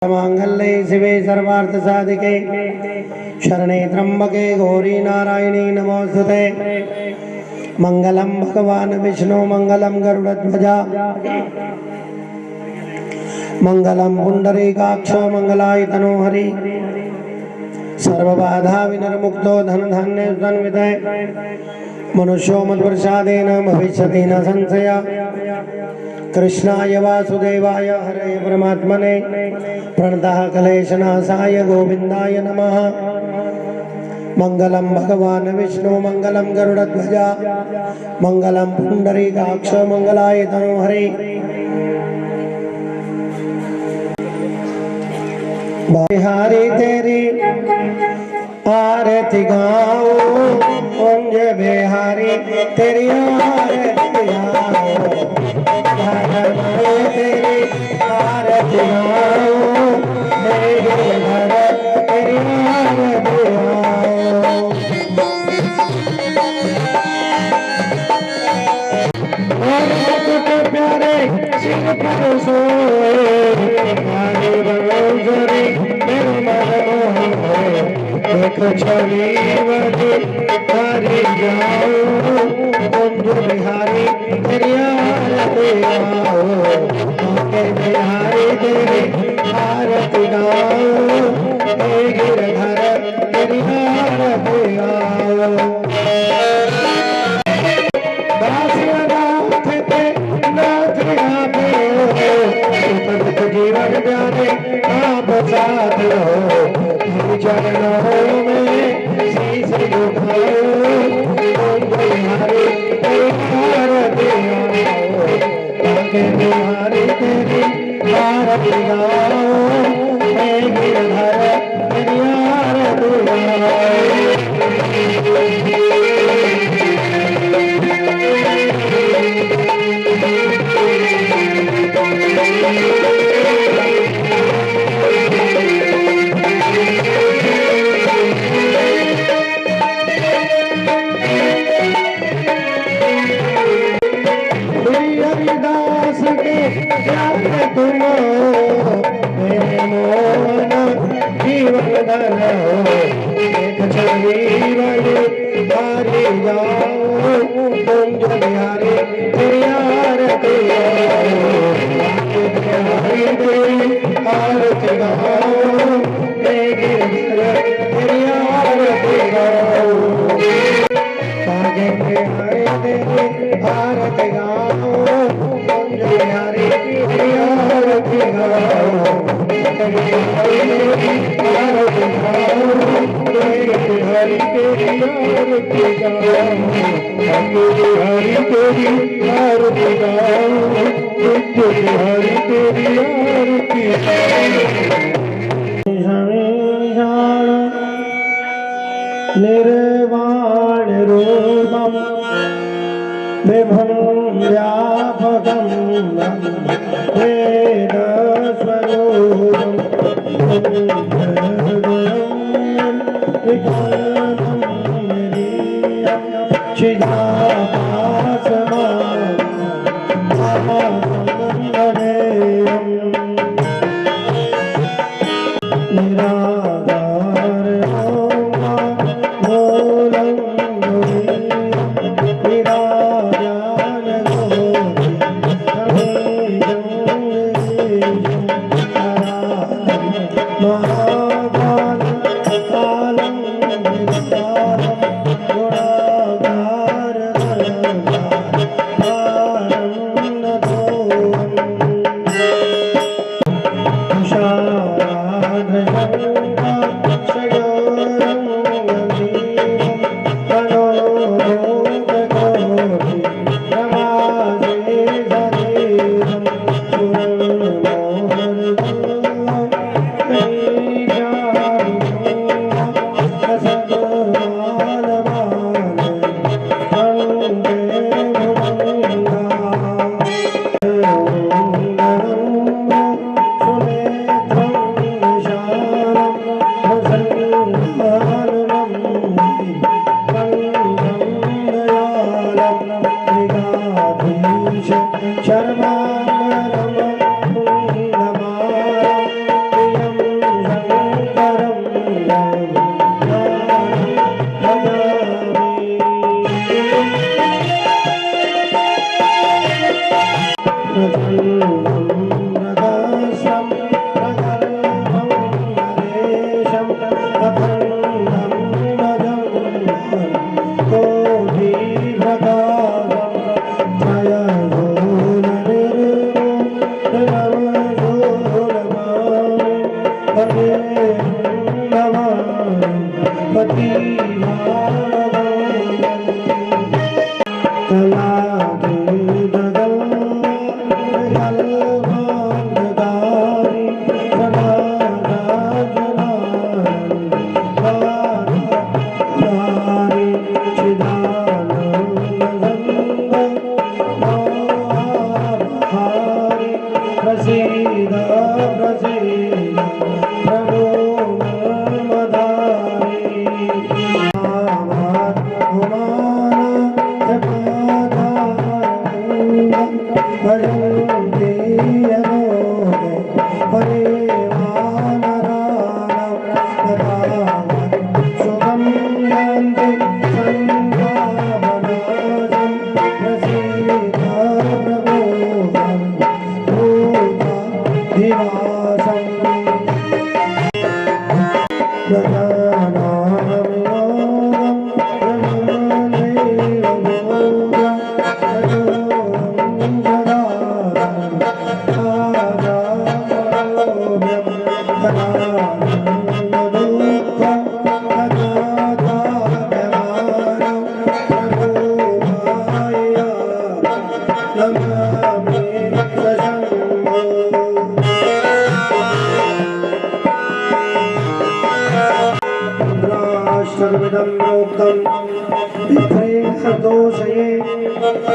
मांगल्ये शिवे सर्वार्थ साधिके शरणे त्र्यंबके गौरी नारायणी नमोस्तुते। मंगलम भगवान विष्णु मंगलम गरुड़ध्वजा मंगलम पुंडरीकाक्ष मंगलाय तनोहरि सर्वबाधा विनिर्मुक्तो धन धान्य संविदे मनुष्यो मद्प्रसादेन भविष्यति न संशय। कृष्णाय वासुदेवाय हरे परमात्मने प्रणतः क्लेशनाशाय गोविंदाय नमः। मंगलम भगवान विष्णु मंगलम गरुड़ध्वजा मंगलम पुंडरीकाक्ष मंगलाय तनोहरि। बिहारी तेरी आरती गाओ कुंज बिहारी तेरी आरती गाओ तेरी आरती गाओ मेरे घर तेरी आरती गाओ। प्यारे सिंह पर सोए देख छवि बदे हरि जाओ कुंज बिहारी तेरी आरती गाओ बिहारी तेरी आरती गाओ गिरधर तेरी आरती गाओ। जीवन जाने आप साथ रहो चरणों में शीश झुकाओ बिहारी तेरी आरती गाओ बिहारी तेरी आरती गाओ गिरधर तेरी आरती गाओ। तुम मेरे मोहन जीवन धन एक छवि बदे हरि जाओ कुंज बिहारी तेरी आरती गाओ बिहारी तेरी आरती गाओ गिरधर तेरी आरती गाओ बिहारी तेरी आरती गाओ कुंज बिहारी तेरी आरती गाओ बिहारी तेरी आरती गाओ बिहारी तेरी आरती गाओ बिहारी तेरी आरती निर्वाण रूपम विभुं व्यापकं वेद स्वरूपं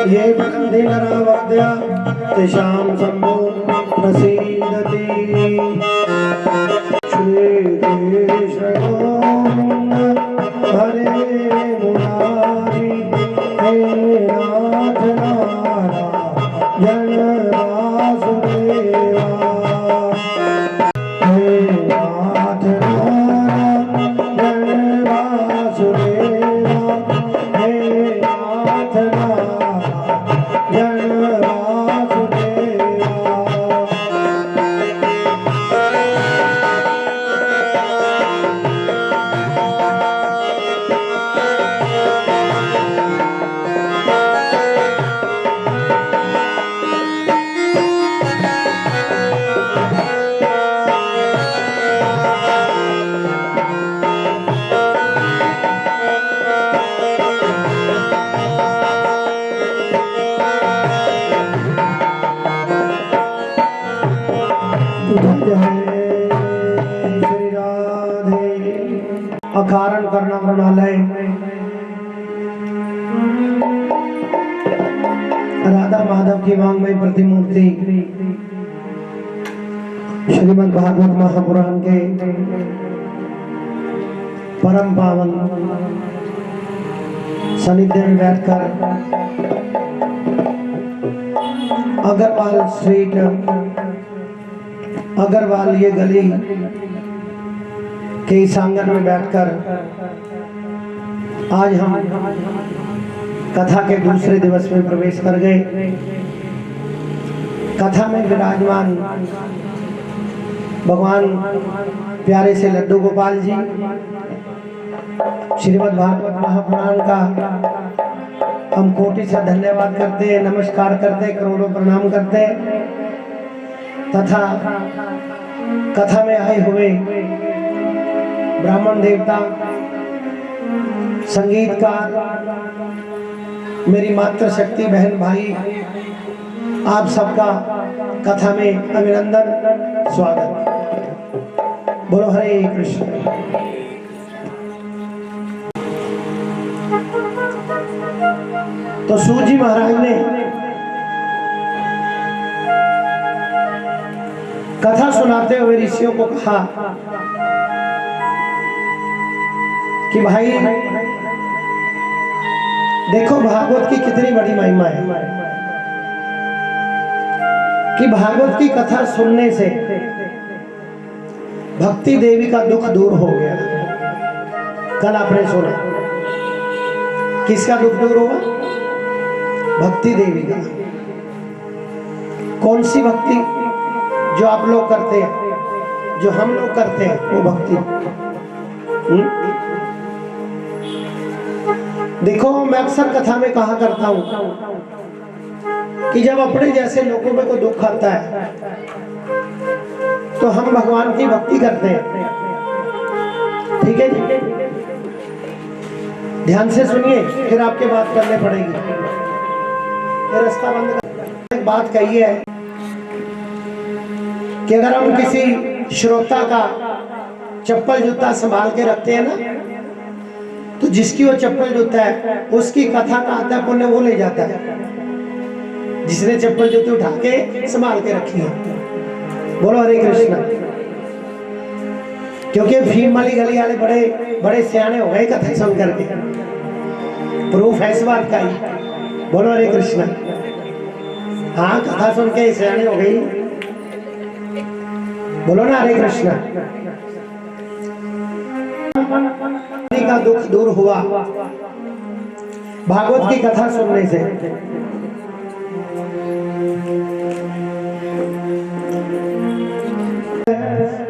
ये बंदे नरावद्या तेषां शंभो प्रसीदति श्री कृष्ण हरे मुरारी हे नाथ नारायण वासुदेवा हे नाथ नारायण वासुदेवा हे नाथ नारायण वासुदेवा। श्री राधे अकारण करना प्रणालय राधा माधव की वांग्मय प्रतिमूर्ति श्रीमद् भागवत महापुराण के परम पावन सानिध्य में बैठकर अग्रवाल स्ट्रीट अग्रवाल ये गली के इस आंगन में बैठकर आज हम कथा के दूसरे दिवस में प्रवेश कर गए। कथा में विराजमान भगवान प्यारे से लड्डू गोपाल जी श्रीमद् भागवत महापुराण का हम कोटि से धन्यवाद करते हैं, नमस्कार करते हैं, करोड़ों प्रणाम करते हैं तथा कथा में आए हुए ब्राह्मण देवता, संगीतकार, मेरी मातृशक्ति बहन भाई, आप सबका कथा में अभिनंदन, स्वागत। बोलो हरे कृष्ण। तो सूत जी महाराज ने कथा सुनाते हुए ऋषियों को कहा कि भाई देखो भागवत की कितनी बड़ी महिमा है कि भागवत की कथा सुनने से भक्ति देवी का दुख दूर हो गया। कल आपने सुना किसका दुख दूर होगा? भक्ति देवी का। कौन सी भक्ति? जो आप लोग करते हैं, जो हम लोग करते हैं, वो भक्ति। देखो मैं अक्सर कथा में कहा करता हूं कि जब अपने जैसे लोगों में कोई दुख आता है तो हम भगवान की भक्ति करते हैं। ठीक है जी, ध्यान से सुनिए, फिर आपके बात करने पड़ेगी, फिर रास्ता बंद कर। एक बात कही है कि अगर हम किसी श्रोता का चप्पल जूता संभाल के रखते हैं ना, तो जिसकी वो चप्पल जूता है उसकी कथा का आधा पुण्य वो ले जाता है, जिसने चप्पल जूते उठा के संभाल के रखी है। बोलो हरे कृष्णा। क्योंकि भीम वाली गली वाले बड़े बड़े सियाने हो गए कथा सुन करके, प्रूफ है इस बात का ही। बोलो हरे कृष्णा। हाँ, कथा सुन के सियाने हो गई। बोलो ना हरे कृष्णा। का दुख दूर हुआ भागवत की कथा सुनने से।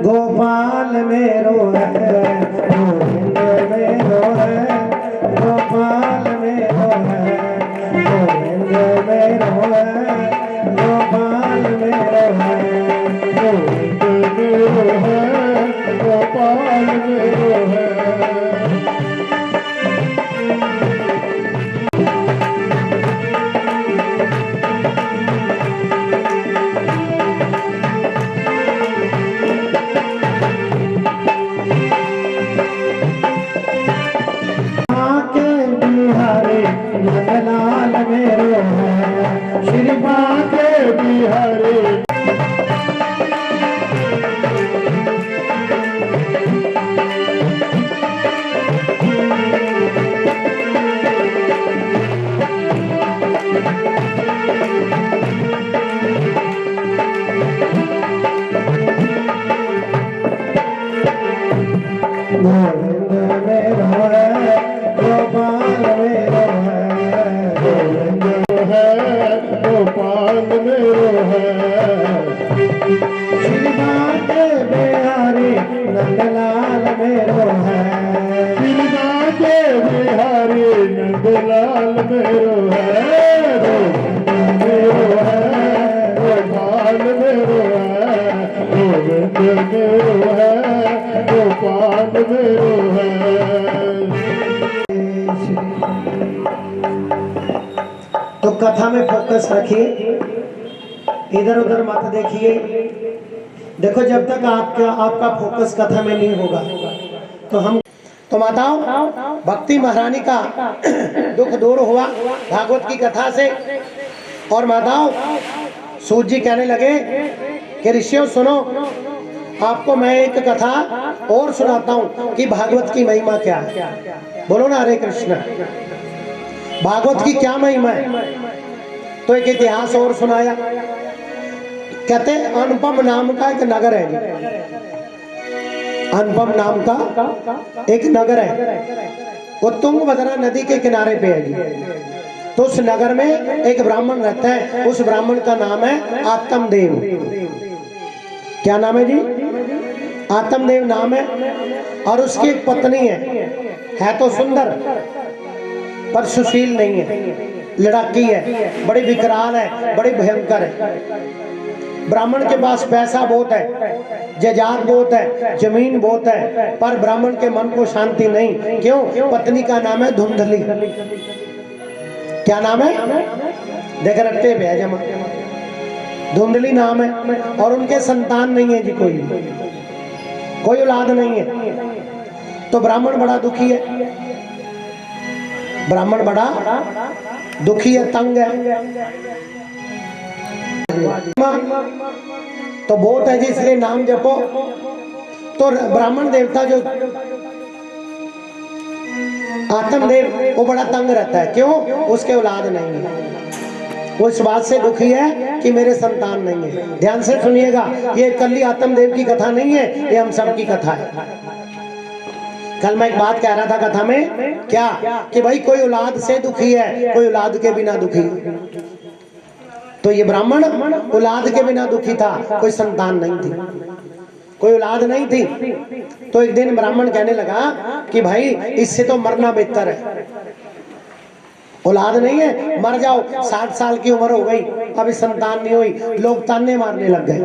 गोपाल मेरो है, गोविंद मेरो है, गोपाल मेरो है, गोविंद मेरो है, गोपाल मेरो है, गोविंद मेरो है। मेरो है। नंदलाल मेरो है, श्री बांके बिहारी गोविंद मेरो है, गोपाल मेरो है, गोविंद है, गोपाल मेरो है। श्री बांके बिहारी नंदलाल मेरो है, श्री बांके बिहारी नंदलाल मेरो है। गोविंद मेरो है, गोपाल मेरो है, गोविंद मेरो है, गोपाल मेरो है। तो कथा में फोकस रखिए, इधर उधर मत देखिए। देखो जब तक आपका फोकस कथा में नहीं होगा तो माताओं, भक्ति महारानी का दुख दूर हुआ भागवत की कथा से। और माताओं, सूत जी कहने लगे कि ऋषियों सुनो, आपको मैं एक कथा और सुनाता हूं कि भागवत की महिमा क्या है। बोलो ना हरे कृष्ण। भागवत की क्या महिमा है? तो एक इतिहास और सुनाया। कहते अनुपम नाम का एक नगर है जी, अनुपम नाम का एक नगर है, वो तुंगभद्रा नदी के किनारे पे है जी। तो उस नगर में एक ब्राह्मण रहता है, उस ब्राह्मण का नाम है आत्मदेव। क्या नाम है जी? आत्मदेव नाम है। और उसकी एक पत्नी है तो सुंदर पर सुशील नहीं है, लड़ाकी है, बड़ी विकराल है, बड़ी भयंकर है। ब्राह्मण के पास पैसा बहुत है, जायदाद बहुत है, जमीन बहुत है, पर ब्राह्मण के मन को शांति नहीं। क्यों? पत्नी का नाम है धुंधली। क्या नाम है? देख रखते हैं जमा, धुंधली नाम है। और उनके संतान नहीं है जी, कोई औलाद नहीं है। तो ब्राह्मण बड़ा दुखी है, ब्राह्मण बड़ा दुखी है, तंग है। तो बहुत है जी, इसलिए नाम जपो। तो ब्राह्मण देवता जो आत्मदेव, वो बड़ा तंग रहता है। क्यों? उसके औलाद नहीं है। वो इस बात से दुखी है कि मेरे संतान नहीं है। ध्यान से सुनिएगा, ये कल्ली आत्मदेव की कथा नहीं है, ये हम सब की कथा है। कल मैं एक बात कह रहा था कथा में, क्या कि भाई कोई औलाद से दुखी है, कोई औलाद के बिना दुखी। तो ये ब्राह्मण औलाद के बिना दुखी था, कोई संतान नहीं थी, कोई औलाद नहीं थी। तो एक दिन ब्राह्मण कहने लगा कि भाई इससे तो मरना बेहतर है, औलाद नहीं है, मर जाओ। 60 साल की उम्र हो गई, अभी संतान नहीं हुई, लोग ताने मारने लग गए।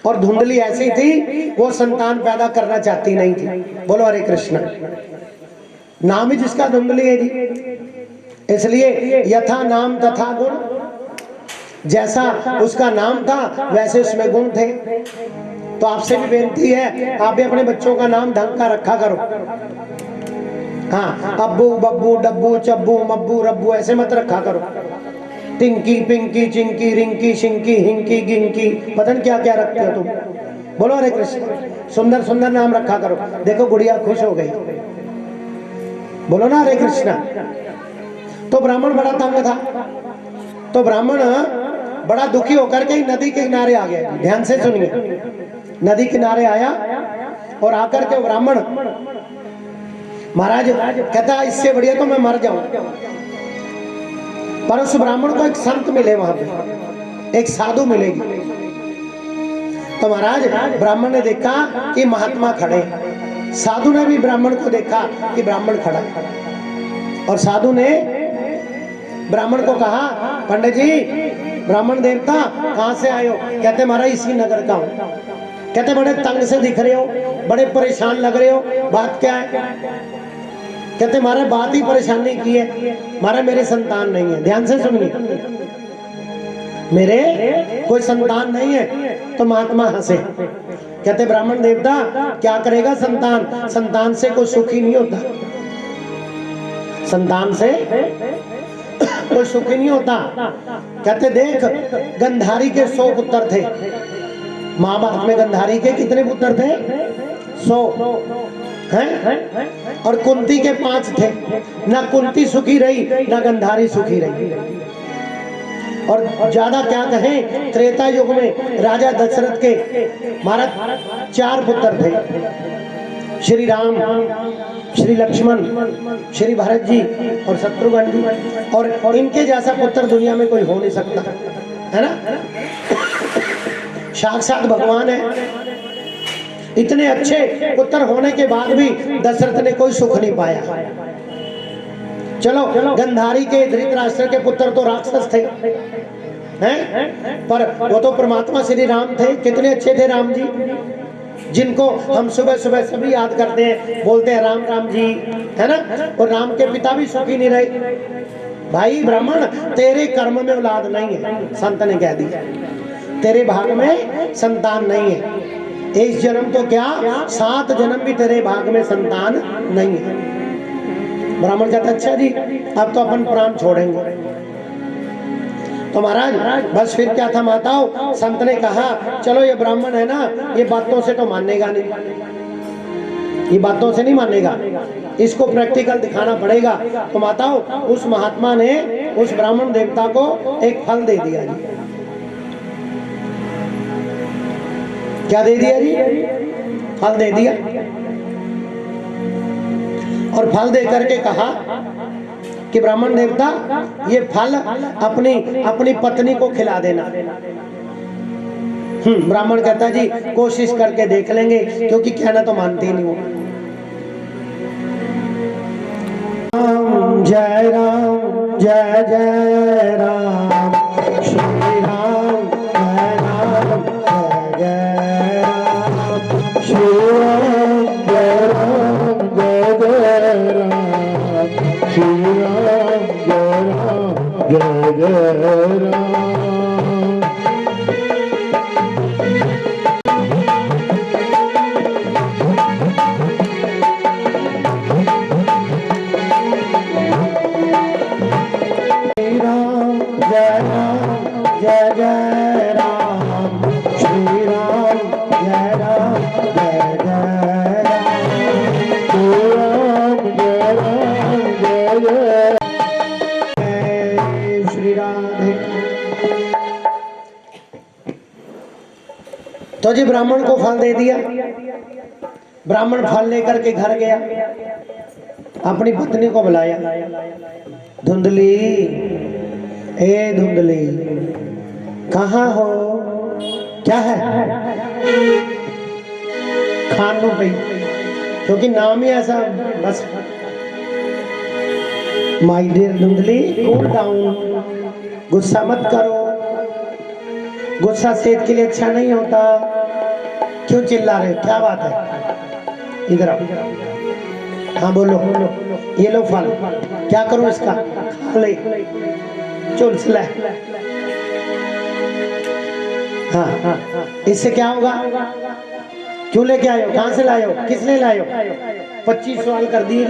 और धुंधली ऐसी थी, वो संतान पैदा करना चाहती नहीं थी। बोलो हरे कृष्ण। नाम ही जिसका धुंधली है जी, इसलिए यथा नाम तथा गुण, जैसा उसका नाम था वैसे उसमें गुण थे। तो आपसे भी बेनती है, आप भी अपने बच्चों का नाम ढंग का रखा करो। हाँ, अब्बू बब्बू डब्बू चब्बू मब्बू रब्बू ऐसे मत रखा करो। टिंकी पिंकी चिंकी रिंकी शिंकी हिंकी गिंकी, पता नहीं क्या क्या रखते हो तुम। बोलो हरे कृष्ण। सुंदर सुंदर नाम रखा करो। देखो गुड़िया खुश हो गई। बोलो ना हरे कृष्ण। तो ब्राह्मण बड़ा तंग था, तो ब्राह्मण बड़ा दुखी होकर के नदी के किनारे आ गया। ध्यान से सुनिए, नदी किनारे आया और आकर के ब्राह्मण, महाराज कहता इससे बढ़िया तो मैं मर जाऊं। पर उस ब्राह्मण को एक संत मिले, वहां पे एक साधु मिलेगी। तो महाराज ब्राह्मण ने देखा कि महात्मा खड़े, साधु ने भी ब्राह्मण को देखा कि ब्राह्मण खड़ा है। और साधु ने ब्राह्मण को कहा, पंडित जी, ब्राह्मण देवता कहां से आए हो? कहते महाराज इसी नगर का हूं। कहते बड़े तंग से दिख रहे हो, बड़े परेशान लग रहे हो, बात क्या है? कहते महाराज बात ही परेशानी की है, महाराज मेरे संतान नहीं है। ध्यान से सुनिए, मेरे कोई संतान नहीं है। तो महात्मा हंसे, कहते ब्राह्मण देवता क्या करेगा संतान, संतान से कोई सुखी नहीं होता, संतान से कोई सुखी नहीं होता। कहते देख गंधारी के 100 पुत्र थे, महाभारत में गंधारी के कितने पुत्र थे? 100 हैं, और कुंती के 5 थे। ना कुंती सुखी रही ना गंधारी सुखी रही। और ज्यादा क्या कहें, त्रेता युग में राजा दशरथ के महाराज 4 पुत्र थे, श्री राम, श्री लक्ष्मण, श्री भरत जी और शत्रुघ्न जी। और इनके जैसा पुत्र दुनिया में कोई हो नहीं सकता, है ना? साक्षात भगवान है। इतने अच्छे पुत्र होने के बाद भी दशरथ ने कोई सुख नहीं पाया। चलो गंधारी के धृतराष्ट्र के पुत्र तो राक्षस थे, हैं? पर वो तो परमात्मा श्री राम थे। कितने अच्छे थे राम जी, जिनको हम सुबह सुबह सभी याद करते हैं, बोलते हैं राम राम जी, है ना? और राम के पिता भी सुखी नहीं रहे। भाई ब्राह्मण तेरे कर्म में औलाद नहीं है, संत ने कह दिया, तेरे भाग में संतान नहीं है। इस जन्म तो क्या 7 जन्म भी तेरे भाग में संतान नहीं है। ब्राह्मण कहता अच्छा जी अब तो अपन प्राण छोड़ेंगे। तो महाराज बस फिर क्या था माताओं, संत ने कहा चलो ये ब्राह्मण है ना, ये बातों से तो मानेगा नहीं, ये बातों से नहीं मानेगा, इसको प्रैक्टिकल दिखाना पड़ेगा। तो माताओं उस महात्मा ने उस ब्राह्मण देवता को एक फल दे दिया जी। क्या दे दिया जी? फल दे दिया। और फल दे करके कहा कि ब्राह्मण देवता ये फल अपनी पत्नी को खिला देना। ब्राह्मण कहता जी कोशिश करके देख लेंगे, क्योंकि कहना तो मानते ही नहीं वो। जय राम जय जय राम, श्री राम जय राम जय जय राम, श्री राम जय राम जय जय राम, श्री राम जय जय राम। जय जय राम, श्री राम जय राम जय जय राम, श्री राम जय राम जय जय श्री राधे। तो जी ब्राह्मण को फल दे दिया। ब्राह्मण फल लेकर के घर गया, अपनी पत्नी को बुलाया, धुंधली ए धुंधली कहाँ हो, क्या है? खानू भाई, क्योंकि नाम ही ऐसा, बस माय डियर धुंधली कूल डाउन, गुस्सा मत करो, गुस्सा सेहत के लिए अच्छा नहीं होता। क्यों चिल्ला रहे हो, क्या बात है? इधर आओ। हाँ बोलो, ये लो फल, क्या करूं इसका? खा ले, चुल्स ले। हाँ, इससे क्या होगा? क्यों लेके आए हो, कहां से लाए हो, किसने लाए हो? 25 सवाल कर दिए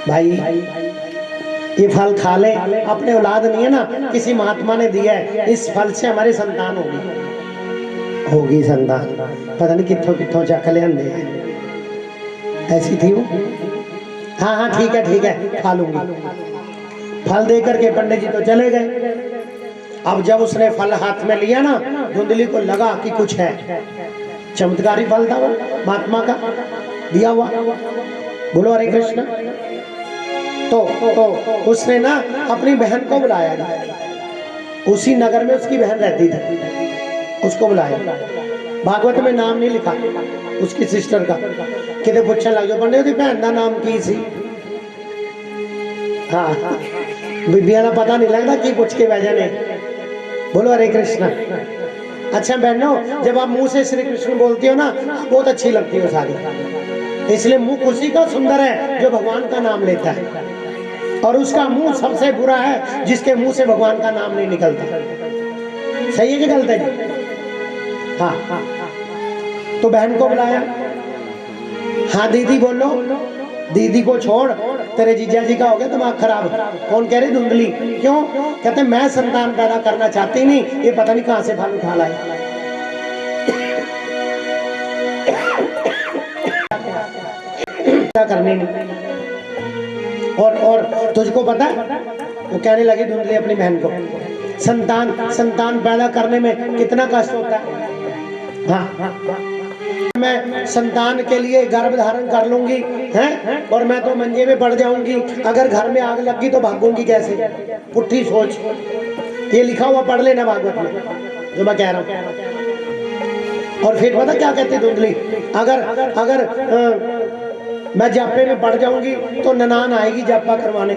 भाई। ये फल खा ले, अपने औलाद नहीं है ना, किसी महात्मा ने दिया है, इस फल से हमारी संतान होगी संतान। पता नहीं कितों कितों चख ले अंधे हैं, ऐसी थी वो। हाँ हाँ ठीक है खा लूंगी। फल दे करके पंडित जी तो चले गए। अब जब उसने फल हाथ में लिया ना, धुंधली को लगा कि कुछ है, चमत्कारी फल था वो महात्मा का दिया हुआ। बोलो हरे कृष्ण। तो उसने ना अपनी बहन को बुलाया, उसी नगर में उसकी बहन रहती थी, उसको बुलाया। भागवत में नाम नहीं लिखा उसकी सिस्टर का, कितने पूछने लग जाओ पंडित जी भैन का नाम की सी। हाँ बीबिया का पता नहीं लगता की पूछ के वजह ने। बोलो हरे कृष्ण। अच्छा बहनों, जब आप मुंह से श्री कृष्ण बोलती हो ना, बहुत अच्छी लगती हो सारी। इसलिए मुंह उसी का सुंदर है जो भगवान का नाम लेता है, और उसका मुंह सबसे बुरा है जिसके मुंह से भगवान का नाम नहीं निकलता। सही है कि गलत है जी? हाँ। तो बहन को बुलाया। हाँ दीदी बोलो। दीदी को छोड़, तेरे जीजा जी का हो गया दिमाग खराब। कौन कह रही? धुंधली। क्यों? कहते मैं संतान पैदा करना चाहती नहीं, ये पता नहीं कहां से फल उठा लाए। क्या करने नहीं। और तुझको पता है, वो कहने लगी धुंधली अपनी बहन को, संतान पैदा करने में कितना कष्ट होता है। हाँ, मैं संतान के लिए गर्भ धारण कर लूंगी हैं, और मैं तो मंजे में पड़ जाऊंगी। अगर घर में आग लगी तो भागूंगी कैसे? पुट्ठी सोच। ये लिखा हुआ पढ़ लेना भागवत में जो मैं कह रहा हूँ। और फिर पता क्या कहती धुंधली, अगर मैं जापे में पड़ जाऊंगी तो ननान आएगी जापा करवाने।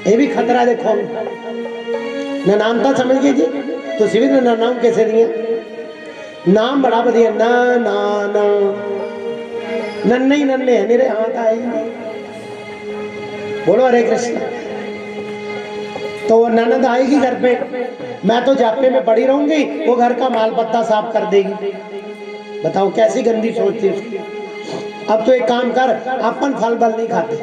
ये भी खतरा देखो। ननानता समझ गई जी? तो सिविल ननान कैसे दिए? नाम बड़ा बढ़िया, ना ना ना, नन्हे ही नन्हे है मेरे हाथ आए। बोलो हरे कृष्ण। तो वो ननद आएगी घर पे, मैं तो जापे में पड़ी रहूंगी, वो घर का माल पत्ता साफ कर देगी। बताओ कैसी गंदी सोच थी उसकी। अब तो एक काम कर, अपन फल बल नहीं खाते।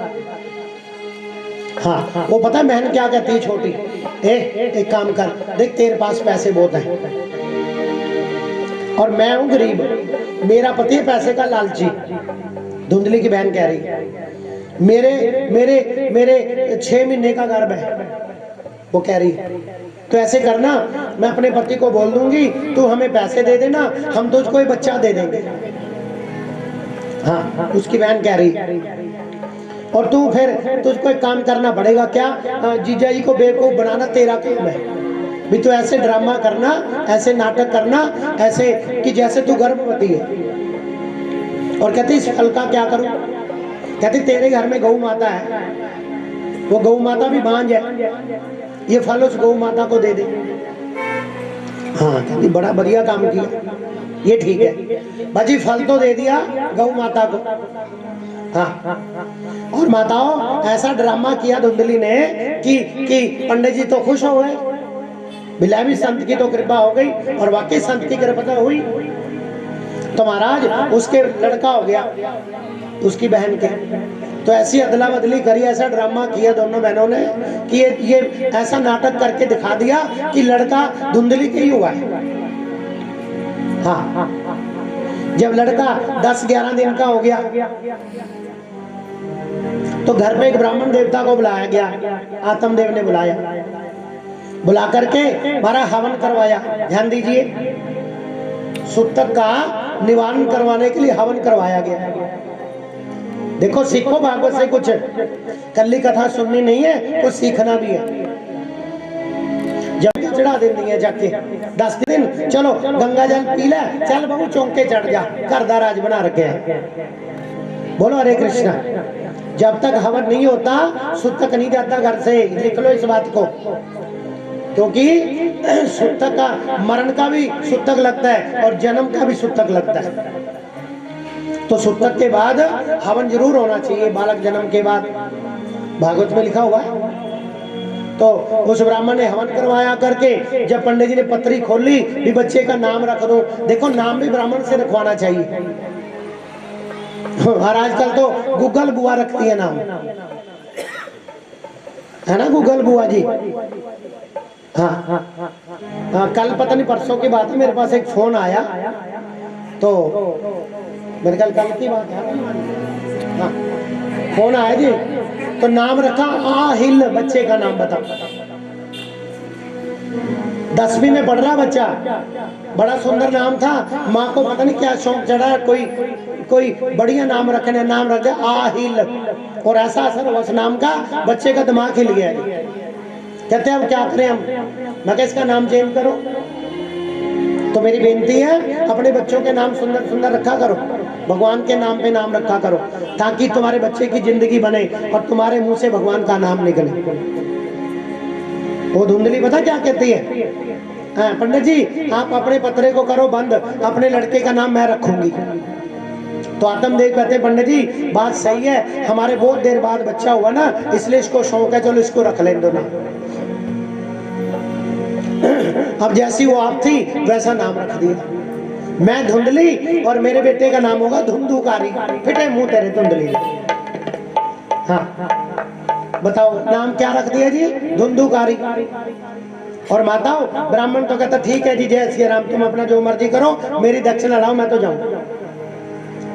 हाँ, वो पता है बहन क्या कहती है छोटी, एक काम कर, देख तेरे पास पैसे बहुत हैं और मैं हूं गरीब, मेरा पति है पैसे का लालची। धुंधली की बहन कह रही मेरे 6 महीने का गर्भ है। वो कह रही तो ऐसे करना, मैं अपने पति को बोल दूंगी तू हमें पैसे दे देना, हम तुझको एक बच्चा दे देंगे। हाँ, उसकी बहन कह रही, और तू फिर तुझको एक काम करना पड़ेगा। क्या? जीजा जी को बेवकूफ बनाना तेरा काम है भी। तू ऐसे ड्रामा करना, ऐसे नाटक करना, ऐसे कि जैसे तू गर्भवती है। और कहती इस फल का क्या करूं? कहती तेरे घर में गौ माता है, वो गौ माता भी बांझ है, ये फल उस गौ माता को दे दे। हाँ, कहती बड़ा बढ़िया काम किया, ये ठीक है बाजी, फल तो दे दिया गौ माता को। हाँ, और माताओं ऐसा ड्रामा किया धुंधली ने कि पंडित जी तो खुश हो गए, बिलावी संत की तो कृपा हो गई, और वाकई संत की कृपा हुई। तो महाराज उसके लड़का हो गया उसकी बहन के। तो ऐसी अदला बदली करी, ऐसा ड्रामा किया दोनों बहनों ने कि ये ऐसा नाटक करके दिखा दिया कि लड़का धुंधली के ही हुआ है। हाँ, जब लड़का 10-11 दिन का हो गया तो घर पे एक ब्राह्मण देवता को बुलाया गया, आत्मदेव ने बुला करके हमारा हवन करवाया। ध्यान दीजिए, सूतक का निवारण करवाने के लिए हवन करवाया गया। देखो सीखो भागवत से कुछ, कल्ली कथा सुननी नहीं है, कुछ सीखना भी है। जब चढ़ा देनी है जाके 10 दिन, चलो गंगा जल पी ले, चल बहू चौंके चढ़ जा, घर दा राज बना रखे है। बोलो हरे कृष्णा। जब तक हवन नहीं होता सूतक नहीं जाता घर से, लिख लो इस बात को, क्योंकि सूतक का मरण का भी सूतक लगता है और जन्म का भी सूतक लगता है। तो सूतक के बाद हवन जरूर होना चाहिए, बालक जन्म के बाद, भागवत में लिखा हुआ है। तो उस ब्राह्मण ने हवन करवाया करके जब पंडित जी ने पत्री खोली भी बच्चे का नाम रख दो। देखो नाम भी ब्राह्मण से रखवाना चाहिए, और आजकल तो गूगल बुआ रखती है नाम, है ना गूगल बुआ जी। हाँ, कल पता नहीं परसों की बात है, मेरे पास एक फोन आया, तो मेरे कल की बात है। हाँ, फोन आया जी, तो नाम रखा आहिल, बच्चे का नाम बताओ। 10वीं में पढ़ रहा बच्चा, बड़ा सुंदर नाम था। माँ को पता नहीं क्या शौक चढ़ा, कोई बढ़िया नाम रखने, नाम रख दिया आहिल, और ऐसा असर हुआ उस नाम का, बच्चे का दिमाग हिल गया। कहते हैं अब क्या करें हम? मैं क्या इसका नाम चेंज करो? तो मेरी बेनती है अपने बच्चों के नाम सुंदर सुंदर रखा करो, भगवान के नाम पे नाम रखा करो, ताकि तुम्हारे बच्चे की जिंदगी बने और तुम्हारे मुंह से भगवान का नाम निकले। वो धुंधली पता क्या कहती है? हाँ पंडित जी आप अपने पत्रे को करो बंद, अपने लड़के का नाम मैं रखूंगी। तो आत्मदेव कहते पंडित जी बात सही है, हमारे बहुत देर बाद बच्चा हुआ ना, इसलिए इसको शौक है, चलो इसको रख लें दो ना। अब जैसी वो आप थी वैसा नाम रख दिया, मैं धुंधली और मेरे बेटे का नाम होगा धुंधुकारी। फिटे मुंह तेरे धुंधली। हाँ बताओ नाम क्या रख दिया जी? धुंधुकारी। और माताओं ब्राह्मण तो कहता ठीक है जी जय श्री राम, तुम अपना जो मर्जी करो, मेरी दक्षिणा लाओ मैं तो जाऊं।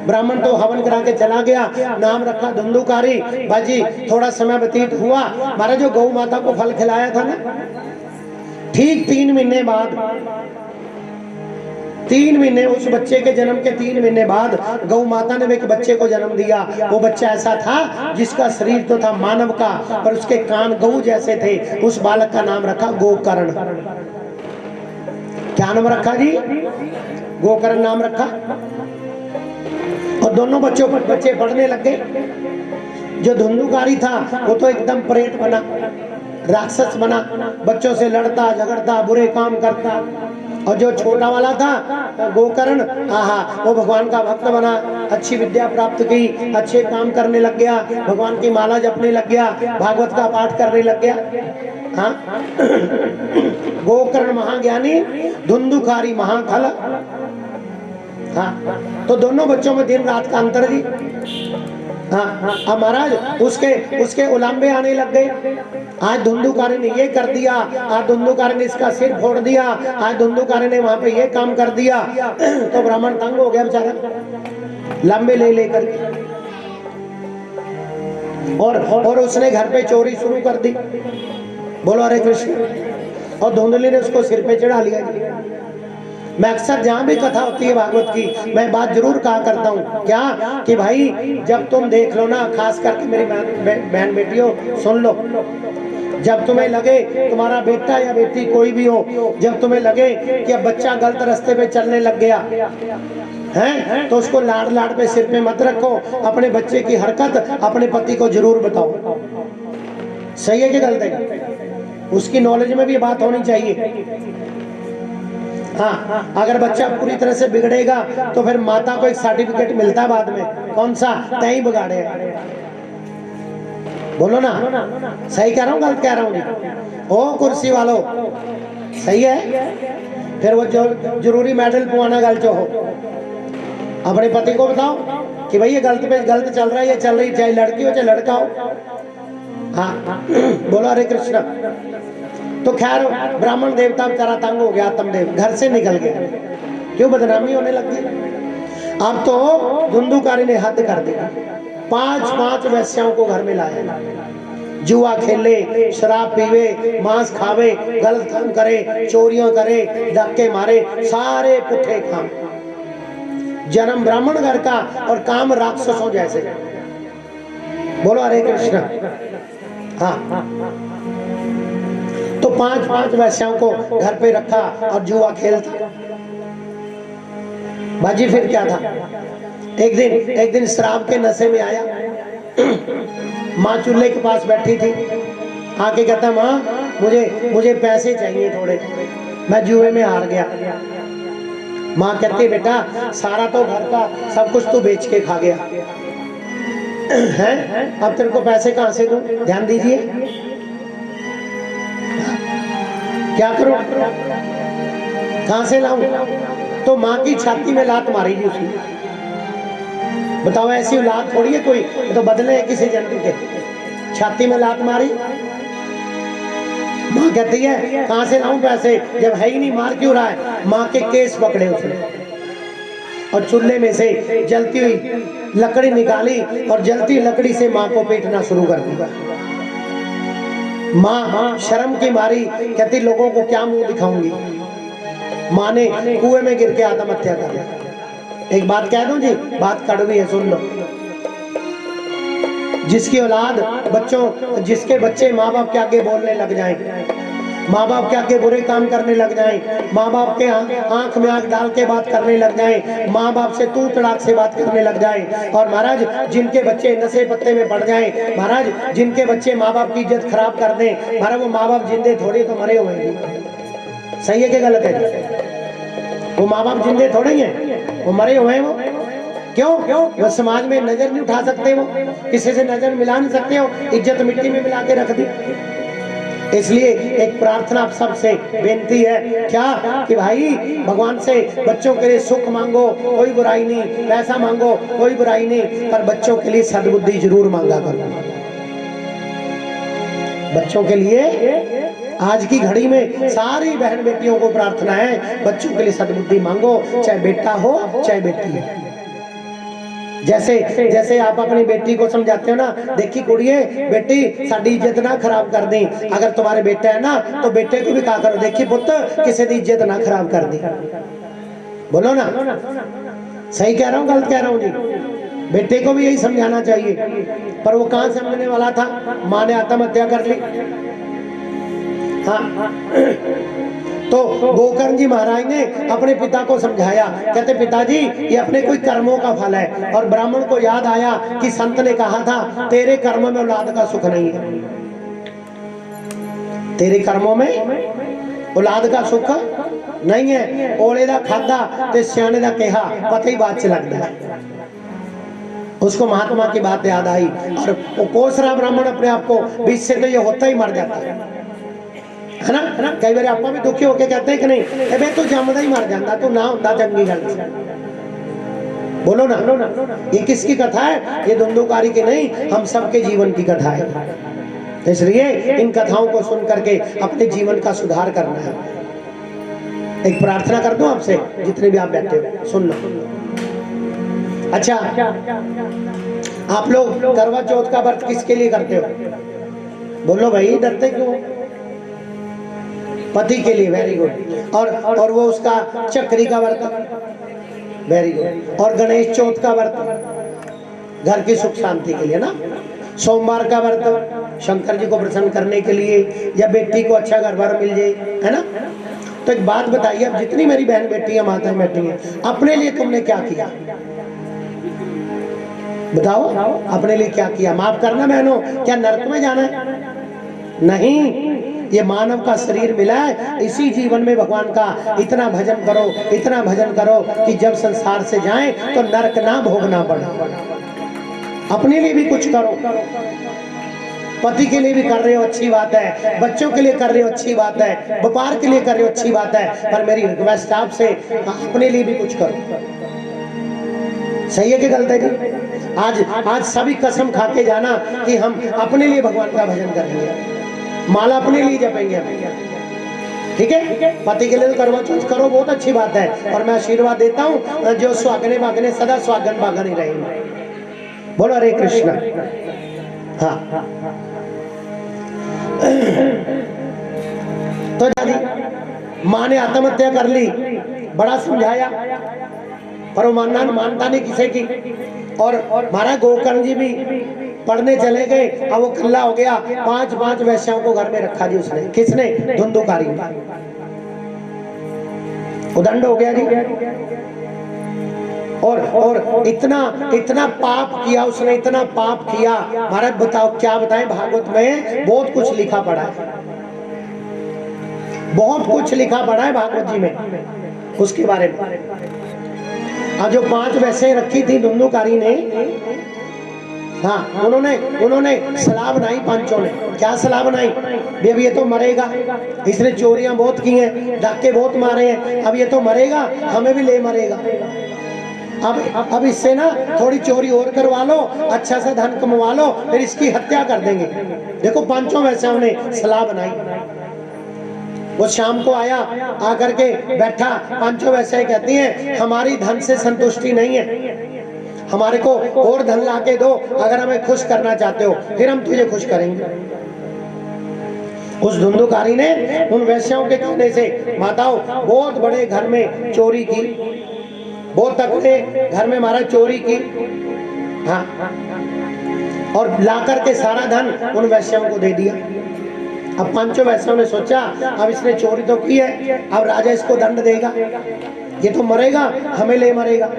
ब्राह्मण तो हवन करा के चला गया, नाम रखा धुंधुकारी। बाजी थोड़ा समय व्यतीत हुआ, हमारा जो गौ माता को फल खिलाया था ना, ठीक 3 महीने बाद, 3 महीने उस बच्चे के जन्म के 3 महीने बाद गौ माता ने एक बच्चे को जन्म दिया। वो बच्चा ऐसा था जिसका शरीर तो था मानव का, पर उसके कान गौ जैसे थे। उस बालक का नाम रखा गोकर्ण। क्या नाम रखा जी? गोकर्ण नाम रखा। और दोनों बच्चे पढ़ने लग गए। जो धुंधुकारी था वो तो एकदम प्रेत बना, राक्षस बना, बच्चों से लड़ता झगड़ता बुरे काम करता। और जो छोटा वाला था गोकर्ण, आहा वो भगवान का भक्त बना, अच्छी विद्या प्राप्त की, अच्छे काम करने लग गया, भगवान की माला जपने लग गया, भागवत का पाठ करने लग गया। हाँ गोकर्ण महाज्ञानी, धुंधुकारी महाखल। हाँ तो दोनों बच्चों में दिन रात का अंतर जी। हाँ अब महाराज उसके उलाम्बे आने लग गए। आज धुंधुकारी ने ये कर दिया, आज धुंधुकारी ने इसका सिर फोड़ दिया, आज धुंधुकारी ने वहां पे ये काम कर दिया। तो ब्राह्मण तंग हो गया बेचारा, लंबे ले लेकर। और उसने घर पे चोरी शुरू कर दी। बोलो हरे कृष्ण। और धुंधली ने उसको सिर पे चढ़ा लिया। मैं अक्सर जहाँ भी कथा होती है भागवत की, मैं बात जरूर कहा करता हूँ क्या कि भाई जब तुम देख लो ना, खास करके मेरी बहन बेटियों सुन लो, जब तुम्हें लगे तुम्हारा बेटा या बेटी कोई भी हो, जब तुम्हें लगे कि अब बच्चा गलत रास्ते पे चलने लग गया है, तो उसको लाड़ लाड़ पे सिर पे मत रखो। अपने बच्चे की हरकत अपने पति को जरूर बताओ, सही है कि गलत है? उसकी नॉलेज में भी बात होनी चाहिए। हाँ अगर बच्चा पूरी तरह से बिगड़ेगा तो फिर माता को एक सर्टिफिकेट मिलता है बाद में, कौन सा? तय बिगाड़े। बोलो ना, सही कह रहा हूँ गलत कह रहा हूँ जी? ओ कुर्सी वालों सही है? फिर वो जो जरूरी मेडल पवाना गल चो हो, अपने पति को बताओ कि भाई ये गलत पे गलत चल रहा है, ये चल रही, चाहे लड़की हो चाहे लड़का हो। हाँ बोलो हरे कृष्ण। तो खैर ब्राह्मण देवता बेचारा तंग हो गया, आत्मदेव घर से निकल गया, क्यों बदनामी होने लग गई। अब तो धुंधुकारी ने हद कर दी, 5 वैश्याओं को घर में लाया, जुआ खेले, शराब पीवे, मांस खावे, गलत काम करे, चोरियां करे, धक्के मारे, सारे पुट्ठे काम। जन्म ब्राह्मण घर का और काम राक्षसों जैसे। बोलो हरे कृष्ण। हाँ तो 5 वैश्याओं को घर पे रखा और जुआ खेलता। बाजी फिर क्या था, एक दिन शराब के नशे में आया, माँ चूल्हे के पास बैठी थी, आके कहता माँ मुझे पैसे चाहिए थोड़े, मैं जुए में हार गया। माँ कहती बेटा सारा तो घर का सब कुछ तू बेच के खा गया है, अब तेरे को पैसे कहाँ से दूं? ध्यान दीजिए, क्या करूं, कहां से लाऊं? तो माँ की छाती में लात मारी थी उसकी। बताओ ऐसी औलाद थोड़ी है कोई, तो बदले है किसी जन्म के। छाती में लात मारी, माँ कहती है कहां से लाऊं पैसे, जब है ही नहीं मार क्यों रहा है? माँ के केस पकड़े उसने और चूल्हे में से जलती हुई लकड़ी निकाली और जलती लकड़ी से माँ को पीटना शुरू कर दिया। माँ शर्म की मारी कहती लोगों को क्या मुंह दिखाऊंगी। माँ ने कुएं में गिर के आत्महत्या कर ली। एक बात कह दूं जी, बात कड़वी है, सुन लो। जिसकी औलाद जिसके बच्चे माँ बाप के आगे बोलने लग जाएं, माँ बाप के आगे बुरे काम करने लग जाएं, माँ बाप के आंख में आंख डाल के बात करने लग जाएं, माँ बाप से तू तड़ाक से बात करने लग जाएं, और महाराज जिनके बच्चे नशे पत्ते में पड़ जाएं, महाराज जिनके बच्चे माँ बाप की इज्जत खराब कर दें, महाराज वो माँ बाप जिंदे थोड़े तो मरे हुए हैं। सही है कि गलत है? वो माँ बाप जिंदे थोड़े ही हैं, वो मरे हुए हैं। वो क्यों? वो समाज में नजर नहीं उठा सकते, वो किसी से नजर मिला नहीं सकते, हो इज्जत मिट्टी में मिला के रख दी। इसलिए एक प्रार्थना आप सबसे बेनती है क्या कि भाई भगवान से बच्चों के लिए सुख मांगो, कोई बुराई नहीं, पैसा मांगो, कोई बुराई नहीं, पर बच्चों के लिए सद्बुद्धि जरूर मांगा करो। बच्चों के लिए आज की घड़ी में सारी बहन बेटियों को प्रार्थना है, बच्चों के लिए सद्बुद्धि मांगो, चाहे बेटा हो चाहे बेटी हो। जैसे जैसे आप अपनी बेटी को समझाते हो ना, देखी कुड़िए बेटी साड़ी इज्जत ना खराब कर दी, अगर तुम्हारे बेटा है ना तो बेटे को भी कहा करो, देखी पुत्र किसी की इज्जत ना खराब कर दी। बोलो ना, सही कह रहा हूँ गलत कह रहा हूँ जी? बेटे को भी यही समझाना चाहिए, पर वो कहाँ समझने वाला था, माँ ने आत्महत्या कर ली। हाँ, तो गोकर्ण जी महाराज ने अपने पिता को समझाया, कहते पिताजी ये अपने कोई कर्मों का फल है। और ब्राह्मण को याद आया कि संत ने कहा था तेरे कर्मों में औलाद का सुख नहीं है, तेरे कर्मों में औलाद का सुख नहीं है। ओले दा खादा ते सियाने दा कहा पता ही बात च लगता है। उसको महात्मा की बात याद आई और वो कोसरा ब्राह्मण अपने आप को बीच से तो ये होता ही मर जाता है ना। कई बार आप भी दुखी होके कहते हैं कि नहीं ए बे तू जमदा ही मर जाता, तू ना होता चंगी गल। बोलो ना, ये किसकी कथा है? ये धुंधुकारी की नहीं, हम सबके जीवन की कथा है। इसलिए इन कथाओं को सुन करके अपने जीवन का सुधार करना है। एक प्रार्थना कर दूं आपसे, जितने भी आप बैठे हो सुन लो। अच्छा, आप लोग करवा चौथ का व्रत किसके लिए करते हो? बोलो भाई, डरते क्यों? पति के लिए, वेरी गुड। और वो उसका चक्री का व्रत, वेरी गुड। और गणेश चौथ का व्रत घर की सुख शांति के लिए ना। सोमवार का व्रत शंकर जी को प्रसन्न करने के लिए, या बेटी को अच्छा घर बार मिल जाए, है ना। तो एक बात बताइए, अब जितनी मेरी बहन बेटियां माताएं बैठी हैं, अपने लिए तुमने क्या किया? बताओ, अपने लिए क्या किया? माफ करना बहनों, क्या नरक में जाना है? नहीं, ये मानव का शरीर मिला है, इसी जीवन में भगवान का इतना भजन करो, इतना भजन करो कि जब संसार से जाएं तो नरक ना भोगना पड़े। अपने लिए भी कुछ करो। पति के लिए भी कर रहे हो, अच्छी बात है। बच्चों के लिए कर रहे हो, अच्छी बात है। व्यापार के लिए कर रहे हो, अच्छी बात है। पर मेरी रिक्वेस्ट आपसे, अपने लिए भी कुछ करो। सही है कि गलत है जी? आज सभी कसम खा के जाना कि हम अपने लिए भगवान का भजन करेंगे, माला अपने लिए जपेंगे, ठीक है। पति के लिए तो करवा चौथ करो, बहुत अच्छी बात है। और मैं आशीर्वाद देता हूँ, जो सुहागने भागने सदा सुहागन भागन ही रहेंगे। बोलो हरे कृष्णा। हाँ, तो दादी माँ ने आत्महत्या कर ली, बड़ा समझाया पर वो मानता नहीं किसी की। और महाराज गोकर्ण जी भी पढ़ने चले गए, अब वो कल्ला हो गया। 5 वैश्याओं को घर में रखा जी उसने। किसने? धुंधुकारी। उदंड हो गया जी। और इतना पाप किया उसने, इतना पाप किया। महाराज बताओ, क्या बताएं, भागवत में बहुत कुछ लिखा पड़ा है, बहुत कुछ लिखा पड़ा है भागवत जी में उसके बारे में। अब जो 5 वैसे रखी थी धुंधुकारी ने, हाँ, उन्होंने सलाह बनाई पांचों ने। क्या सलाह बनाई? अब ये तो मरेगा, इसने चोरियां बहुत की हैं, डाके बहुत मारे हैं, अब ये तो मरेगा, हमें भी ले मरेगा। अब इससे ना थोड़ी चोरी और करवा लो, अच्छा सा धन कमवा लो, फिर इसकी हत्या कर देंगे। देखो पांचों वैश्याओं ने सलाह बनाई। वो शाम को आया, आकर के बैठा। पांचों वैसे कहती हैं हमारी धन से संतुष्टि नहीं है, हमारे को और धन लाके दो, अगर हमें खुश करना चाहते हो फिर हम तुझे खुश करेंगे। उस धुंधुकारी ने उन वैश्याओं के कहने से माताओं बहुत बड़े घर में चोरी की, बहुत तगड़े घर में हमारा चोरी की, हाँ, और लाकर के सारा धन उन वैश्याओं को दे दिया। अब पांचों वैश्यों ने सोचा अब इसने चोरी तो की है, अब राजा इसको दंड देगा, ये तो मरेगा, हमें ले मरेगा।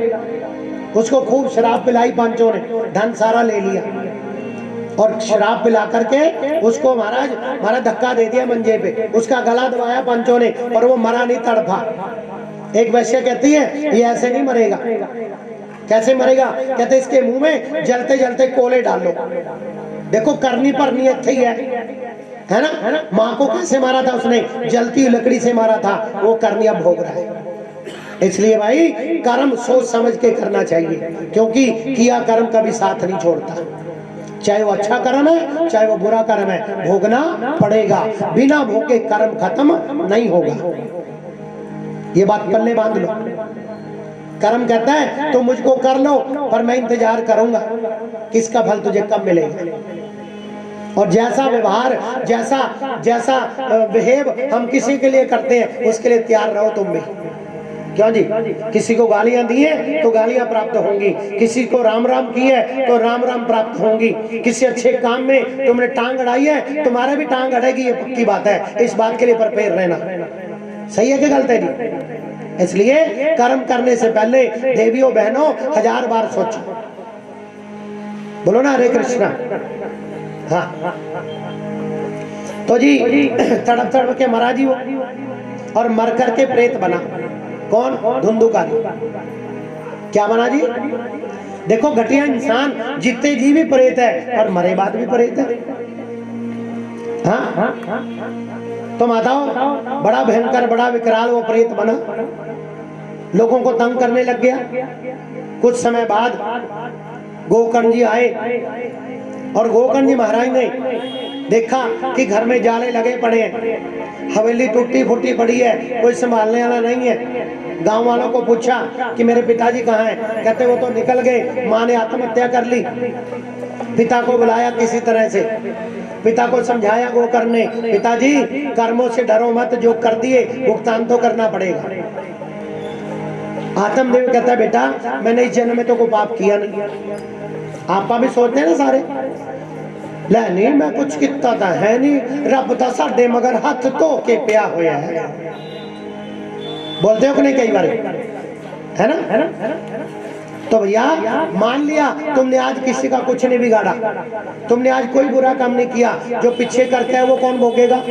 उसको खूब शराब पिलाई पांचों ने, धन सारा ले लिया। और शराब पिला करके उसको महाराज धक्का दे दिया मंजे पे, उसका गला दबाया पंचों ने और वो मरा नहीं, तड़फा। एक वैश्य कहती है ये ऐसे नहीं मरेगा। कैसे मरेगा? कहते इसके मुंह में जलते जलते कोले डालो। देखो करनी पर नियत थी है ना। माँ को कैसे मारा था उसने? जलती हुई लकड़ी से मारा था, वो करनी अब भोग रहा है। इसलिए भाई कर्म सोच समझ के करना चाहिए, क्योंकि किया कर्म कभी साथ नहीं छोड़ता। चाहे वो अच्छा कर्म है चाहे वो बुरा कर्म है, भोगना पड़ेगा। बिना भोगे कर्म खत्म नहीं होगा। ये बात पल्ले बांध लो। कर्म कहता है तो मुझको कर लो, पर मैं इंतजार करूंगा किसका फल तुझे कब मिलेगा। और जैसा व्यवहार जैसा बिहेव हम किसी के लिए करते हैं, उसके लिए तैयार रहो तुम भी। क्यों जी? किसी को गालियां दी है तो गालियां प्राप्त होंगी, किसी को राम राम की है तो राम राम प्राप्त होंगी, किसी अच्छे काम में तुमने टांग अड़ाई है तुम्हारे भी टांग अड़ेगी, ये पक्की बात है। इस बात के लिए प्रिपेयर रहना। सही है कि गलत है जी? इसलिए कर्म करने से पहले देवियों बहनों 1000 बार सोचो। बोलो ना हरे कृष्णा। हाँ तो जी तड़प तड़प के मरा जी वो, और मर करके प्रेत बना। कौन? धुंधुकारी। क्या बना जी? देखो घटिया इंसान, जीते जी भी प्रेत है और मरे बाद भी प्रेत है। हाँ तो माताओ बड़ा भयंकर बड़ा विकराल वो प्रेत बना, लोगों को तंग करने लग गया। कुछ समय बाद गोकर्ण जी आए और गोकर्ण जी महाराज ने देखा कि घर में जाले लगे पड़े हैं, हवेली टूटी फूटी पड़ी है, कोई संभालने वाला नहीं है। गांव वालों को पूछा कि मेरे पिताजी कहाँ हैं? कहते वो तो निकल गए, माँ ने आत्महत्या कर ली। पिता को बुलाया किसी तरह से, पिता को समझाया गोकर्ण ने, पिताजी कर्मों से डरो मत, जो कर दिए भुगतान तो करना पड़ेगा। आत्मदेव कहता है बेटा मैंने इस जन्म में तो कोई पाप किया नहीं। आपा भी सोचते हैं ना सारे, ले नहीं मैं कुछ किता था है नहीं, रब दा साडे मगर हाथ धो के पिया होया है। बोलते हो कि नहीं कई बार? है ना? तो भैया मान लिया तुमने आज किसी का कुछ नहीं बिगाड़ा, तुमने आज कोई बुरा काम नहीं किया, जो पीछे करता है वो कौन भोगेगा?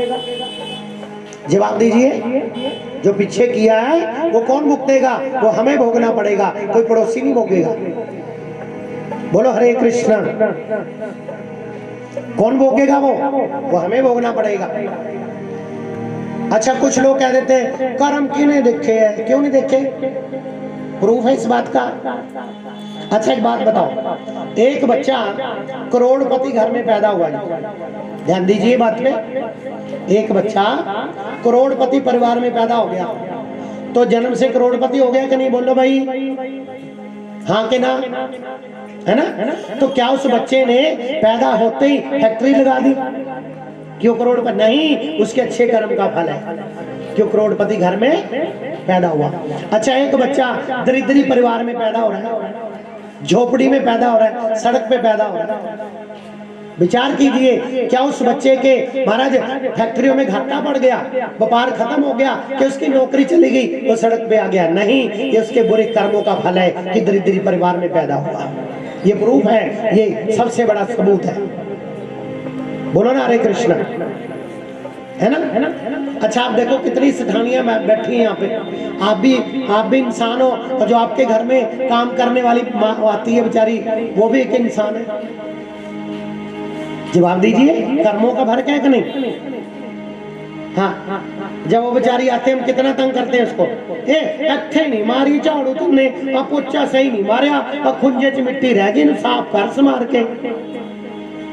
जवाब दीजिए। जो पीछे किया है वो कौन भुगतेगा? वो हमें भोगना पड़ेगा, कोई पड़ोसी नहीं भोगेगा। बोलो हरे कृष्णा। कौन भोगेगा? वो हमें भोगना पड़ेगा। अच्छा कुछ लोग कह देते हैं कर्म क्यों नहीं देखे है? क्यों नहीं देखे? प्रूफ है इस बात का। अच्छा एक बात बताओ, एक बच्चा करोड़पति घर में पैदा हुआ है, ध्यान दीजिए बात पे। एक बच्चा करोड़पति परिवार में पैदा हो गया, तो जन्म से करोड़पति हो गया कि नहीं? बोलो भाई हाँ के ना, है ना? तो क्या उस बच्चे ने पैदा होते ही फैक्ट्री लगा दी? क्यों करोड़पति? नहीं, उसके अच्छे कर्म का फल है, क्यों करोड़पति घर में पैदा हुआ। अच्छा एक बच्चा दरिद्री परिवार में पैदा हो रहा है, झोपड़ी में पैदा हो रहा है, सड़क पे पैदा हो रहा है, विचार कीजिए क्या उस बच्चे के महाराज फैक्ट्रियों में घाटा पड़ गया, व्यापार खत्म हो गया, कि उसकी नौकरी चली गई, वो सड़क पे आ गया? नहीं, ये उसके बुरे कर्मों का फल है कि दरिद्री परिवार में पैदा हुआ। ये प्रूफ है, ये सबसे बड़ा सबूत है। बोलो ना हरे कृष्णा। है ना? अच्छा आप देखो कितनी सेठानियां बैठी हैं यहाँ पे, आप भी इंसान हो, और जो आपके घर में काम करने वाली माँ आती है बेचारी, वो भी एक इंसान है। जवाब दीजिए, कर्मों का फर्क है कि नहीं? हाँ जब वो बेचारी आते हैं हम कितना तंग करते हैं उसको, अखे नहीं मारी झाड़ू तुमने, पोचा सही नहीं मारिया, खुंजे च मिट्टी रह गई, साफ फर्श मार के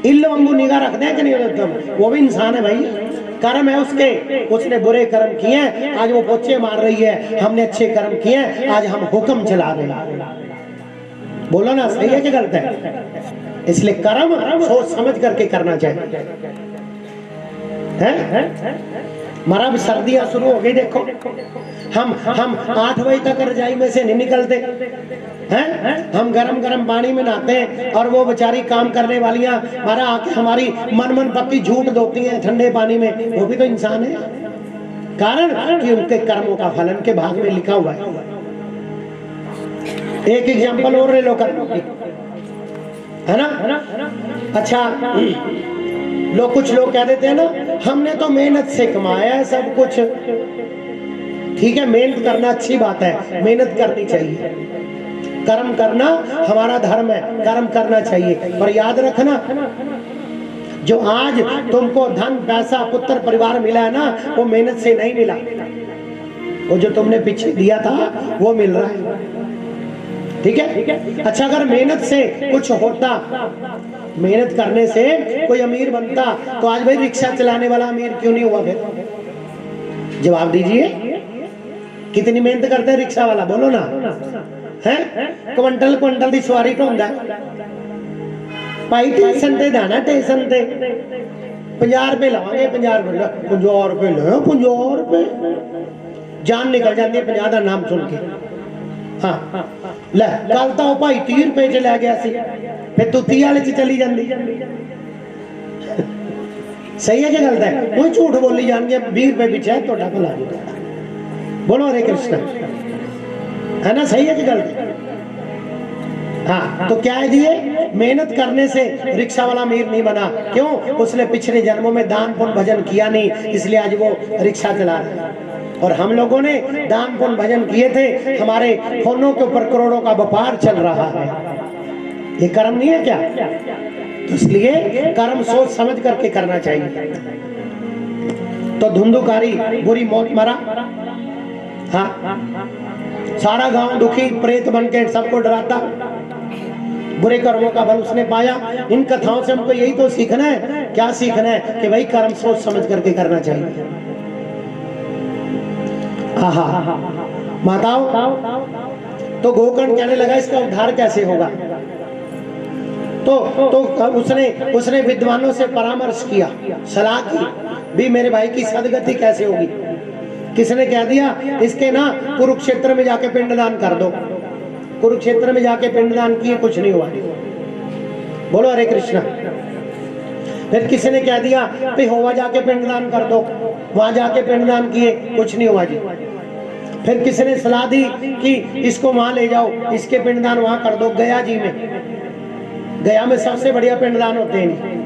इल्ल वांगू निगाह रखते हैं कि नहीं? वो भी इंसान है भाई, कर्म है उसके, उसने बुरे कर्म किए, आज वो पोचे मार रही है, हमने अच्छे कर्म किए, आज हम हुक्म चला रहे हैं। बोलो ना सही है कि गलत है? इसलिए कर्म सोच समझ करके करना चाहिए। हमारा भी सर्दियां शुरू हो गई, देखो हम 8 बजे तक रजाई में से नहीं निकलते हैं, हम गरम गरम पानी में नहाते हैं, और वो बेचारी काम करने वालियां हमारा आके हमारी मन पक्की झूठ धोती हैं ठंडे पानी में, वो भी तो इंसान है। कारण कि उनके कर्मों का फल उनके भाग में लिखा हुआ है। एक एग्जाम्पल और ले लो कर्मों की। है ना। अच्छा, कुछ लोग कह देते हैं ना, हमने तो मेहनत से कमाया है सब कुछ। ठीक है, मेहनत करना अच्छी बात है, मेहनत करनी चाहिए, कर्म करना हमारा धर्म है, कर्म करना चाहिए। पर याद रखना, जो आज तुमको धन पैसा पुत्र परिवार मिला है ना, वो मेहनत से नहीं मिला। वो जो तुमने पीछे दिया था वो मिल रहा है। ठीक है। अच्छा, अगर मेहनत से कुछ होता, मेहनत करने से कोई अमीर बनता, तो आज भाई रिक्शा चलाने वाला अमीर क्यों नहीं हुआ? फिर जवाब दीजिए, कितनी मेहनत करते हैं रिक्शा वाला, बोलो ना। है क्विंटल क्विंटल की सवारी ढोंदा भाई, स्टेशन ते जाना, स्टेशन ते 50 रुपए लवांगे, 50 रुपए ले, 50 रुपए जान निकल जाती है 50 का नाम सुन के। हाँ ले, कल तो भाई 30 रुपए च लै गया सी, फिर तू 30 वाले च चली जाती। सही है कि गलत है? कोई झूठ बोली जाएंगे, 20 रुपए पीछे है, तो भला बोलो हरे कृष्ण, है ना? सही है कि गलत है? हाँ, तो क्या है जी, मेहनत करने से रिक्शा वाला अमीर नहीं बना। क्यों? उसने पिछले जन्मों में दान पुण्य भजन किया नहीं, इसलिए आज वो रिक्शा चला रहा है। और हम लोगों ने दान पुण्य भजन किए थे, हमारे फोनों के ऊपर करोड़ों का व्यापार चल रहा है। ये कर्म नहीं है क्या? तो इसलिए कर्म सोच समझ करके करना चाहिए। तो धुंधुकारी बुरी मौत मरा। हाँ, सारा गांव दुखी प्रेत बन के सबको डराता, बुरे कर्मों का फल उसने पाया। इन कथाओं से हमको यही तो सीखना है। क्या सीखना है? कि भाई कर्म सोच समझ करके करना चाहिए। माताओं, तो गोकर्ण कहने लगा इसका उद्धार कैसे होगा? तो उसने विद्वानों से परामर्श किया, सलाह की, भी मेरे भाई की सदगति कैसे होगी? किसने कह दिया, इसके ना कुरुक्षेत्र में जाके पिंडदान कर दो। कुरुक्षेत्र में जाके पिंडदान किए, कुछ नहीं हुआ। बोलो हरे कृष्णा। फिर किसी ने कह दिया पेहोवा जाके पिंडदान कर दो, वहां जाके पिंडदान किए, कुछ नहीं हुआ जी। फिर किसी ने सलाह दी कि इसको वहां ले जाओ, इसके पिंडदान वहां कर दो, गया जी में। गया में सबसे बढ़िया पिंडदान होते हैं।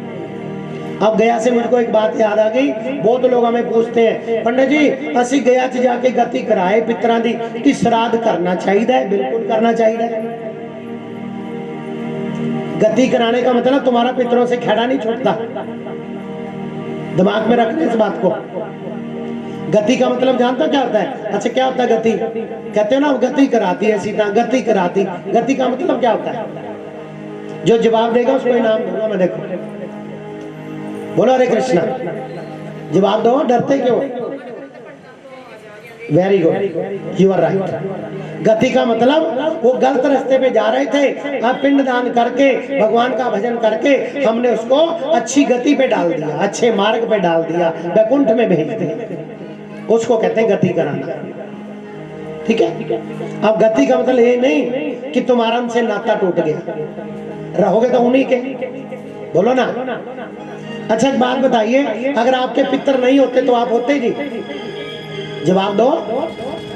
अब गया से मुझको एक बात याद आ गई। बहुत लोग हमें पूछते हैं, पंडित जी असी गया च जाके गति कराए पितरां दी, कि श्राद्ध करना चाहिए? बिल्कुल करना चाहिए। गति कराने का मतलब तुम्हारा पितरों से खेड़ा नहीं छूटता। दिमाग में रखना इस बात को। गति का मतलब जानता क्या होता है? अच्छा, क्या होता है गति? कहते हो ना गति कराती है सीता, गति कराती। गति का मतलब क्या होता है? जो जवाब देगा उसको इनाम दूंगा मैं। देखो, बोलो हरे कृष्णा। जवाब दो, डरते क्यों? Very good, you are right. गति का मतलब वो गलत रास्ते पे जा रहे थे, अब पिंडदान करके भगवान का भजन करके हमने उसको अच्छी गति पे डाल दिया, अच्छे मार्ग पे डाल दिया, वैकुंठ में भेज दिया। उसको कहते हैं गति कराना। ठीक है। अब गति का मतलब ये नहीं कि तुम्हारा हमसे नाता टूट गया, रहोगे तो उन्हीं के। बोलो ना। अच्छा, एक बात बताइए, अगर आपके पितर नहीं होते तो आप होते जी? जवाब दो।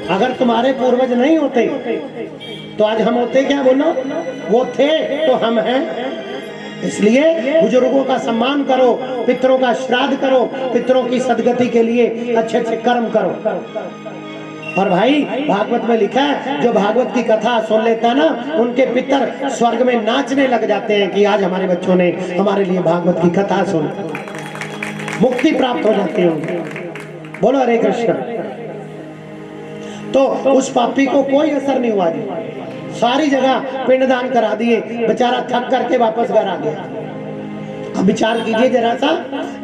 अगर तुम्हारे पूर्वज नहीं होते तो आज हम होते क्या? बोलो, वो थे तो हम हैं। इसलिए बुजुर्गों का सम्मान करो, पितरों का श्राद्ध करो, पितरों की सदगति के लिए अच्छे अच्छे कर्म करो। और भाई भागवत में लिखा है, जो भागवत की कथा सुन लेता ना, उनके पितर स्वर्ग में नाचने लग जाते हैं कि आज हमारे बच्चों ने हमारे लिए भागवत की कथा सुन, मुक्ति प्राप्त हो जाती है। बोलो हरे कृष्ण। तो उस पापी को कोई असर नहीं हुआ जी, सारी जगह पिंडदान करा दिए, बेचारा थक करके वापस घर आ गया। अब विचार कीजिए जरा सा।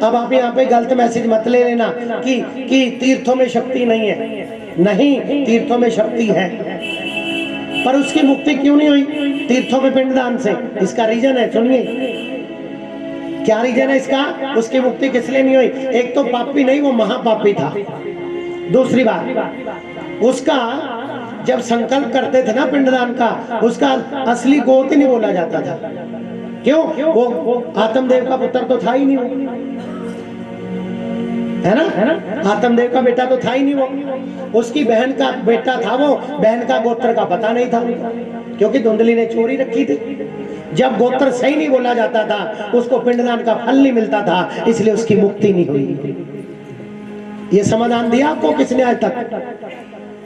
अब आप यहाँ पे गलत मैसेज मत ले लेना कि तीर्थों में शक्ति नहीं है। नहीं, तीर्थों में शक्ति है, पर उसकी मुक्ति क्यों नहीं हुई तीर्थों में पिंडदान से? इसका रीजन है, सुनिए क्या रीजन है इसका। उसकी मुक्ति किस लिए नहीं हुई? एक तो पापी नहीं, वो महापापी था। दूसरी बात, उसका जब संकल्प करते थे ना पिंडदान का, उसका असली गोत्र ही नहीं बोला जाता था। क्यों? वो आत्मदेव का पुत्र तो था ही नहीं, है ना? आत्मदेव का बेटा तो था ही नहीं वो। उसकी बहन का बेटा था, वो बहन का गोत्र का पता नहीं था, क्योंकि धुंधली ने चोरी रखी थी। जब गोत्र सही नहीं बोला जाता था उसको पिंडदान का फल नहीं मिलता था, इसलिए उसकी मुक्ति नहीं हुई। ये समाधान दिया आपको किसने आज तक?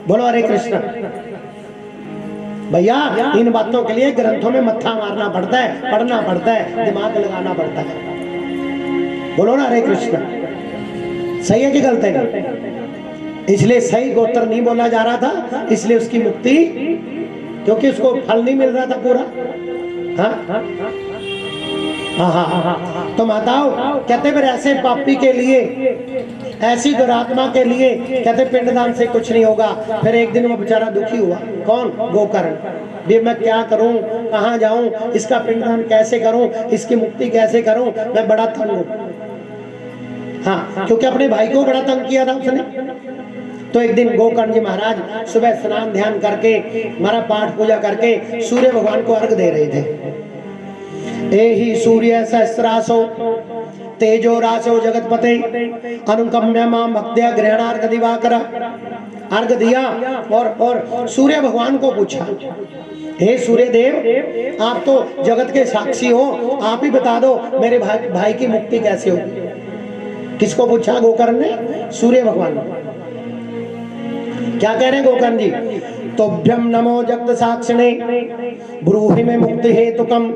बोलो हरे कृष्ण। भैया इन बातों के लिए ग्रंथों में मत्था मारना पड़ता है, पढ़ना पड़ता है, दिमाग लगाना पड़ता है। बोलो ना हरे कृष्ण। सही है कि गलत है? इसलिए सही गोत्र नहीं बोला जा रहा था, इसलिए उसकी मुक्ति, क्योंकि उसको फल नहीं मिल रहा था पूरा। हाँ तो माताओं कहते फिर ऐसे पापी के लिए, ऐसी दुरात्मा के लिए कहते पिंडदान से कुछ नहीं होगा। फिर एक दिन वो बेचारा दुखी हुआ। कौन? गोकर्ण। भी मैं क्या करूं, कहां जाऊं, इसका पिंडदान कैसे करूं, इसकी मुक्ति कैसे करूं, मैं बड़ा तंग हूं। हाँ, क्योंकि अपने भाई को बड़ा तंग किया था उसने। तो एक दिन गोकर्ण जी महाराज सुबह स्नान ध्यान करके, हमारा पाठ पूजा करके सूर्य भगवान को अर्घ दे रहे थे। एहि सूर्य सहस्रासो तेजो रासो जगतपते अनुकम्य मां भक्त्या ग्रहणार्घ दिवाकर। अर्घ दिया और सूर्य भगवान को पूछा, हे सूर्य देव, आप तो जगत के साक्षी हो, आप ही बता दो मेरे भाई की मुक्ति कैसे हो। किसको पूछा? गोकर्ण ने सूर्य भगवान। क्या कह रहे हैं गोकर्ण जी? तोभ्यम नमो जगत साक्षिणे ब्रूहि में मुक्ति हेतुकम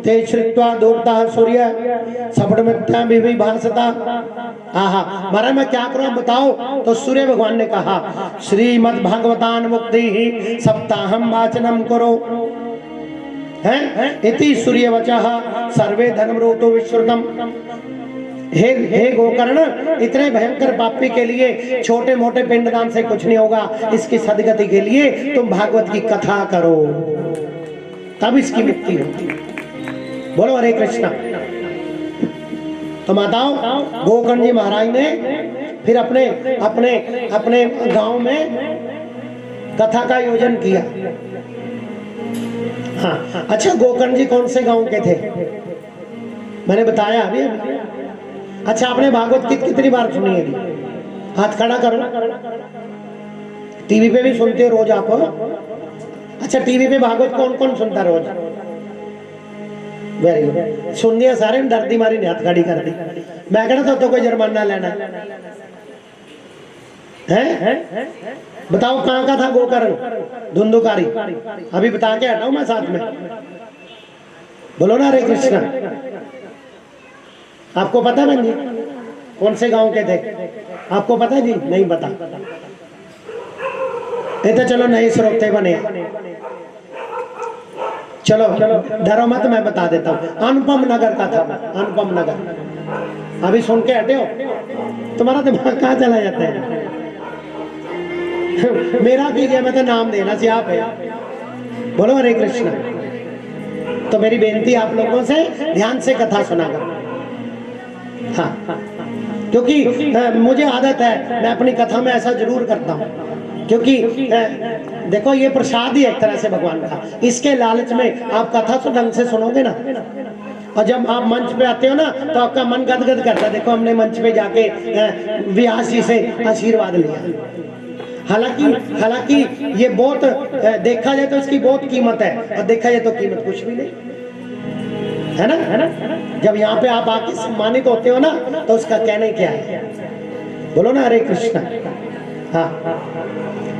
ते श्रुत्वा दूरता सूर्य सपट मिथ्या विभासता। आहा, महाराज मैं क्या करूं बताओ। तो सूर्य भगवान ने कहा, श्रीमद् भागवतान मुक्ति ही सप्ताहम वाचनम करो हैं इति सूर्य वचः सर्वे धर्मरूतो विश्रुतम। हे गोकर्ण, इतने भयंकर पापी के लिए छोटे मोटे पिंडदान से कुछ नहीं होगा। इसकी सदगति के लिए तुम भागवत की कथा करो, तब इसकी मुक्ति होगी। बोलो हरे कृष्णा। तो माताओं गोकर्ण जी महाराज ने फिर अपने अपने अपने गांव में कथा का आयोजन किया। हाँ, अच्छा गोकर्ण जी कौन से गांव के थे? मैंने बताया अभी। अच्छा, आपने भागवत गीत कितनी बार सुनी है? हाथ खड़ा करो। टीवी पे भी सुनते हो रोज आप? अच्छा, टीवी पे भागवत कौन कौन सुनता रोज? वेरी गुड, सुन दिया सारे। डरती मारी ने हाथ खड़ी कर दी। मैं कहना तो कोई जुर्माना लेना है? बताओ कहाँ का था गोकर्ण? धुंधुकारी। अभी बता के हटाऊं मैं साथ में। बोलो ना हरे कृष्णा। आपको पता बहन जी कौन से गांव के थे? आपको पता जी? नहीं पता। नहीं तो चलो नए श्रोते बने। चलो डरो मत, मैं बता देता हूँ। अनुपम नगर का था। अनुपम नगर। अभी सुन के हटे हो? तुम्हारा दिमाग कहाँ चला जाता है? मेरा कीजिए, मैं तो नाम देना से आप है। बोलो हरे कृष्णा। तो मेरी बेनती आप लोगों से, ध्यान से कथा सुना करो। हाँ, क्योंकि मुझे आदत है, मैं अपनी कथा में ऐसा जरूर करता हूँ। क्योंकि देखो ये प्रसाद ही एक तरह से भगवान का। इसके लालच में आप कथा तो ढंग से सुनोगे ना, और जब आप मंच पे आते हो ना तो आपका मन गदगद करता है। देखो हमने मंच पे जाके व्यास जी से आशीर्वाद लिया। हालांकि ये बहुत देखा जाए तो इसकी बहुत कीमत है, और देखा जाए तो कीमत कुछ भी नहीं है ना। जब यहाँ पे आप आके सम्मानित होते हो ना तो उसका कहना ही क्या है। बोलो ना हरे कृष्णा। हाँ,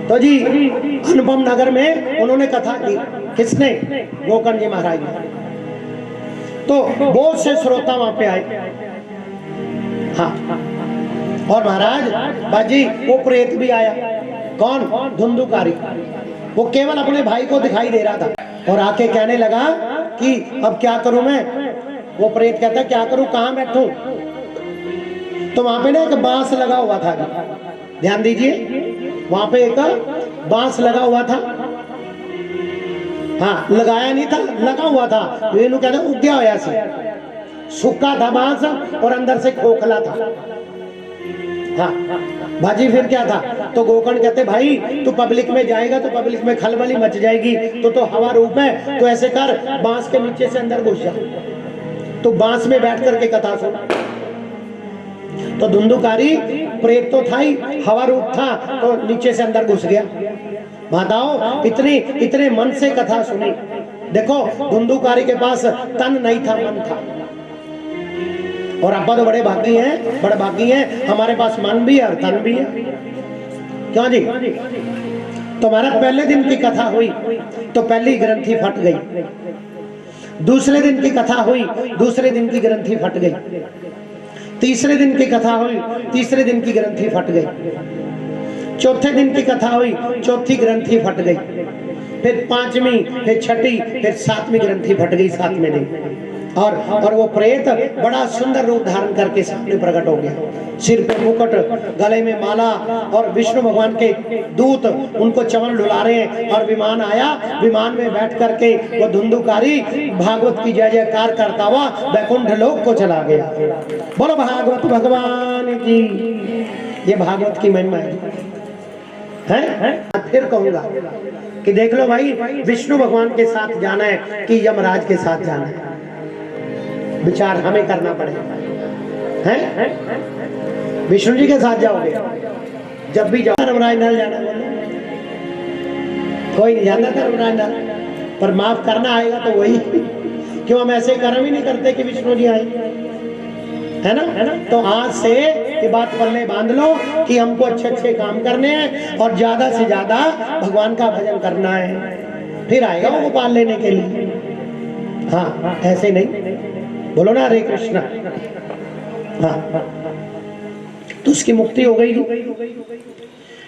तो जी अनुपम नगर में उन्होंने कथा की। किसने? गोकर्ण जी महाराज ने। तो बहुत से श्रोता वहां पे आए। हाँ, और महाराज बाजी वो प्रेत भी आया। कौन? धुंधुकारी। वो केवल अपने भाई को दिखाई दे रहा था और आके कहने लगा कि अब क्या करूं मैं। वो प्रेत कहता क्या करूं, कहां बैठूं? तो वहां पे ना एक बांस लगा हुआ था। ध्यान दीजिए, वहां पे एक बांस लगा हुआ था। हाँ, लगाया नहीं था, लगा हुआ था। कहते उग्या होया से सूखा था बांस और अंदर से खोखला था। हाँ बाजी, फिर क्या था? तो गोकर्ण कहते भाई तू पब्लिक में जाएगा तो पब्लिक में खलबली मच जाएगी, तो हवा रूप है, तो ऐसे कर बांस के नीचे से अंदर घुस जा। तो बांस में बैठ करके कथा सुन। तो धुंधुकारी प्रेत तो था ही, हवा रूप था, तो नीचे से अंदर घुस गया। माताओं इतने मन से कथा सुनी। देखो धुंधुकारी के पास तन नहीं था, मन था। और अब्बा तो बड़े भागी हैं, बड़े भागी हैं, हमारे पास मन भी है और तन भी है। क्यों जी? तो महाराज पहले दिन की कथा हुई तो पहली ग्रंथि फट गई, दूसरे दिन की कथा हुई, दूसरे दिन की ग्रंथि फट गई, तीसरे दिन की कथा हुई, तीसरे दिन की ग्रंथि फट गई, चौथे दिन की कथा हुई, चौथी ग्रंथि फट गई, फिर पांचवी, फिर छठी, फिर सातवीं ग्रंथि फट गई सातवें दिन। और वो प्रेत बड़ा सुंदर रूप धारण करके सामने प्रकट हो गया, सिर पे मुकुट, गले में माला, और विष्णु भगवान के दूत उनको चवन डुला रहे हैं। और विमान आया, विमान में बैठ करके वो धुंधुकारी भागवत की जय जयकार करता हुआ वैकुंठ लोक को चला गया। बोलो भागवत भगवान की। ये भागवत की महिमा है। फिर कहूंगा कि देख लो भाई, विष्णु भगवान के साथ जाना है कि यमराज के साथ जाना है, विचार हमें करना पड़ेगा। हैं? विष्णु जी के साथ जाओगे, जब भी जाओ धर्मराज नल जाना, कोई नहीं जाता धर्मराज नल, पर माफ करना आएगा तो वही। क्यों हम ऐसे कर्म ही नहीं करते कि विष्णु जी आए, है ना? तो आज से ये बात पल्ले बांध लो कि हमको अच्छे अच्छे काम करने हैं और ज्यादा से ज्यादा भगवान का भजन करना है, फिर आएगा वो गोपाल लेने के लिए। हाँ, ऐसे नहीं। बोलो ना हरे कृष्णा। हाँ, तो उसकी मुक्ति हो गई।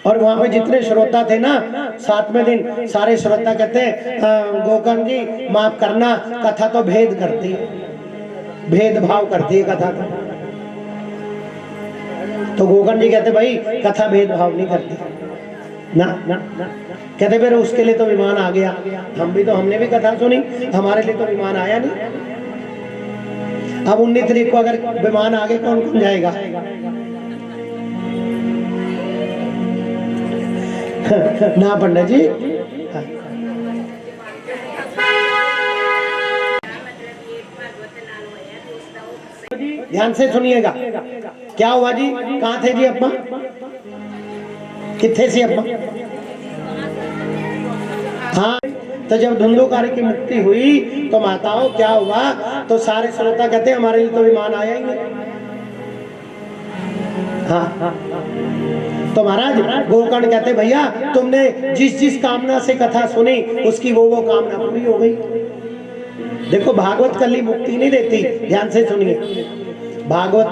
और वहां पे जितने श्रोता थे ना, सातवें दिन सारे श्रोता कहते हैं गोकर्ण जी माफ करना, कथा तो भेद करती है, भेदभाव करती है कथा। तो गोकर्ण जी कहते भाई कथा भेदभाव नहीं करती ना, कहते फिर उसके लिए तो विमान आ गया, हमने भी कथा सुनी, हमारे लिए तो विमान आया नहीं। अब 19 तारीख को अगर विमान आगे कौन कौन जाएगा? ना पंडित जी। ध्यान से सुनिएगा। क्या हुआ जी? कहाँ थे जी अपना? किथे से अपना? हाँ, तो जब धुंधुकारी की मुक्ति हुई तो माताओं क्या हुआ? तो सारे श्रोता कहते हैं हमारे लिए तो विमान आया ही नहीं। हाँ, तो महाराज गोकर्ण कहते भैया तुमने जिस जिस कामना से कथा सुनी उसकी वो कामना पूरी हो गई। देखो भागवत कल्ली मुक्ति नहीं देती, ध्यान से सुनिए। भागवत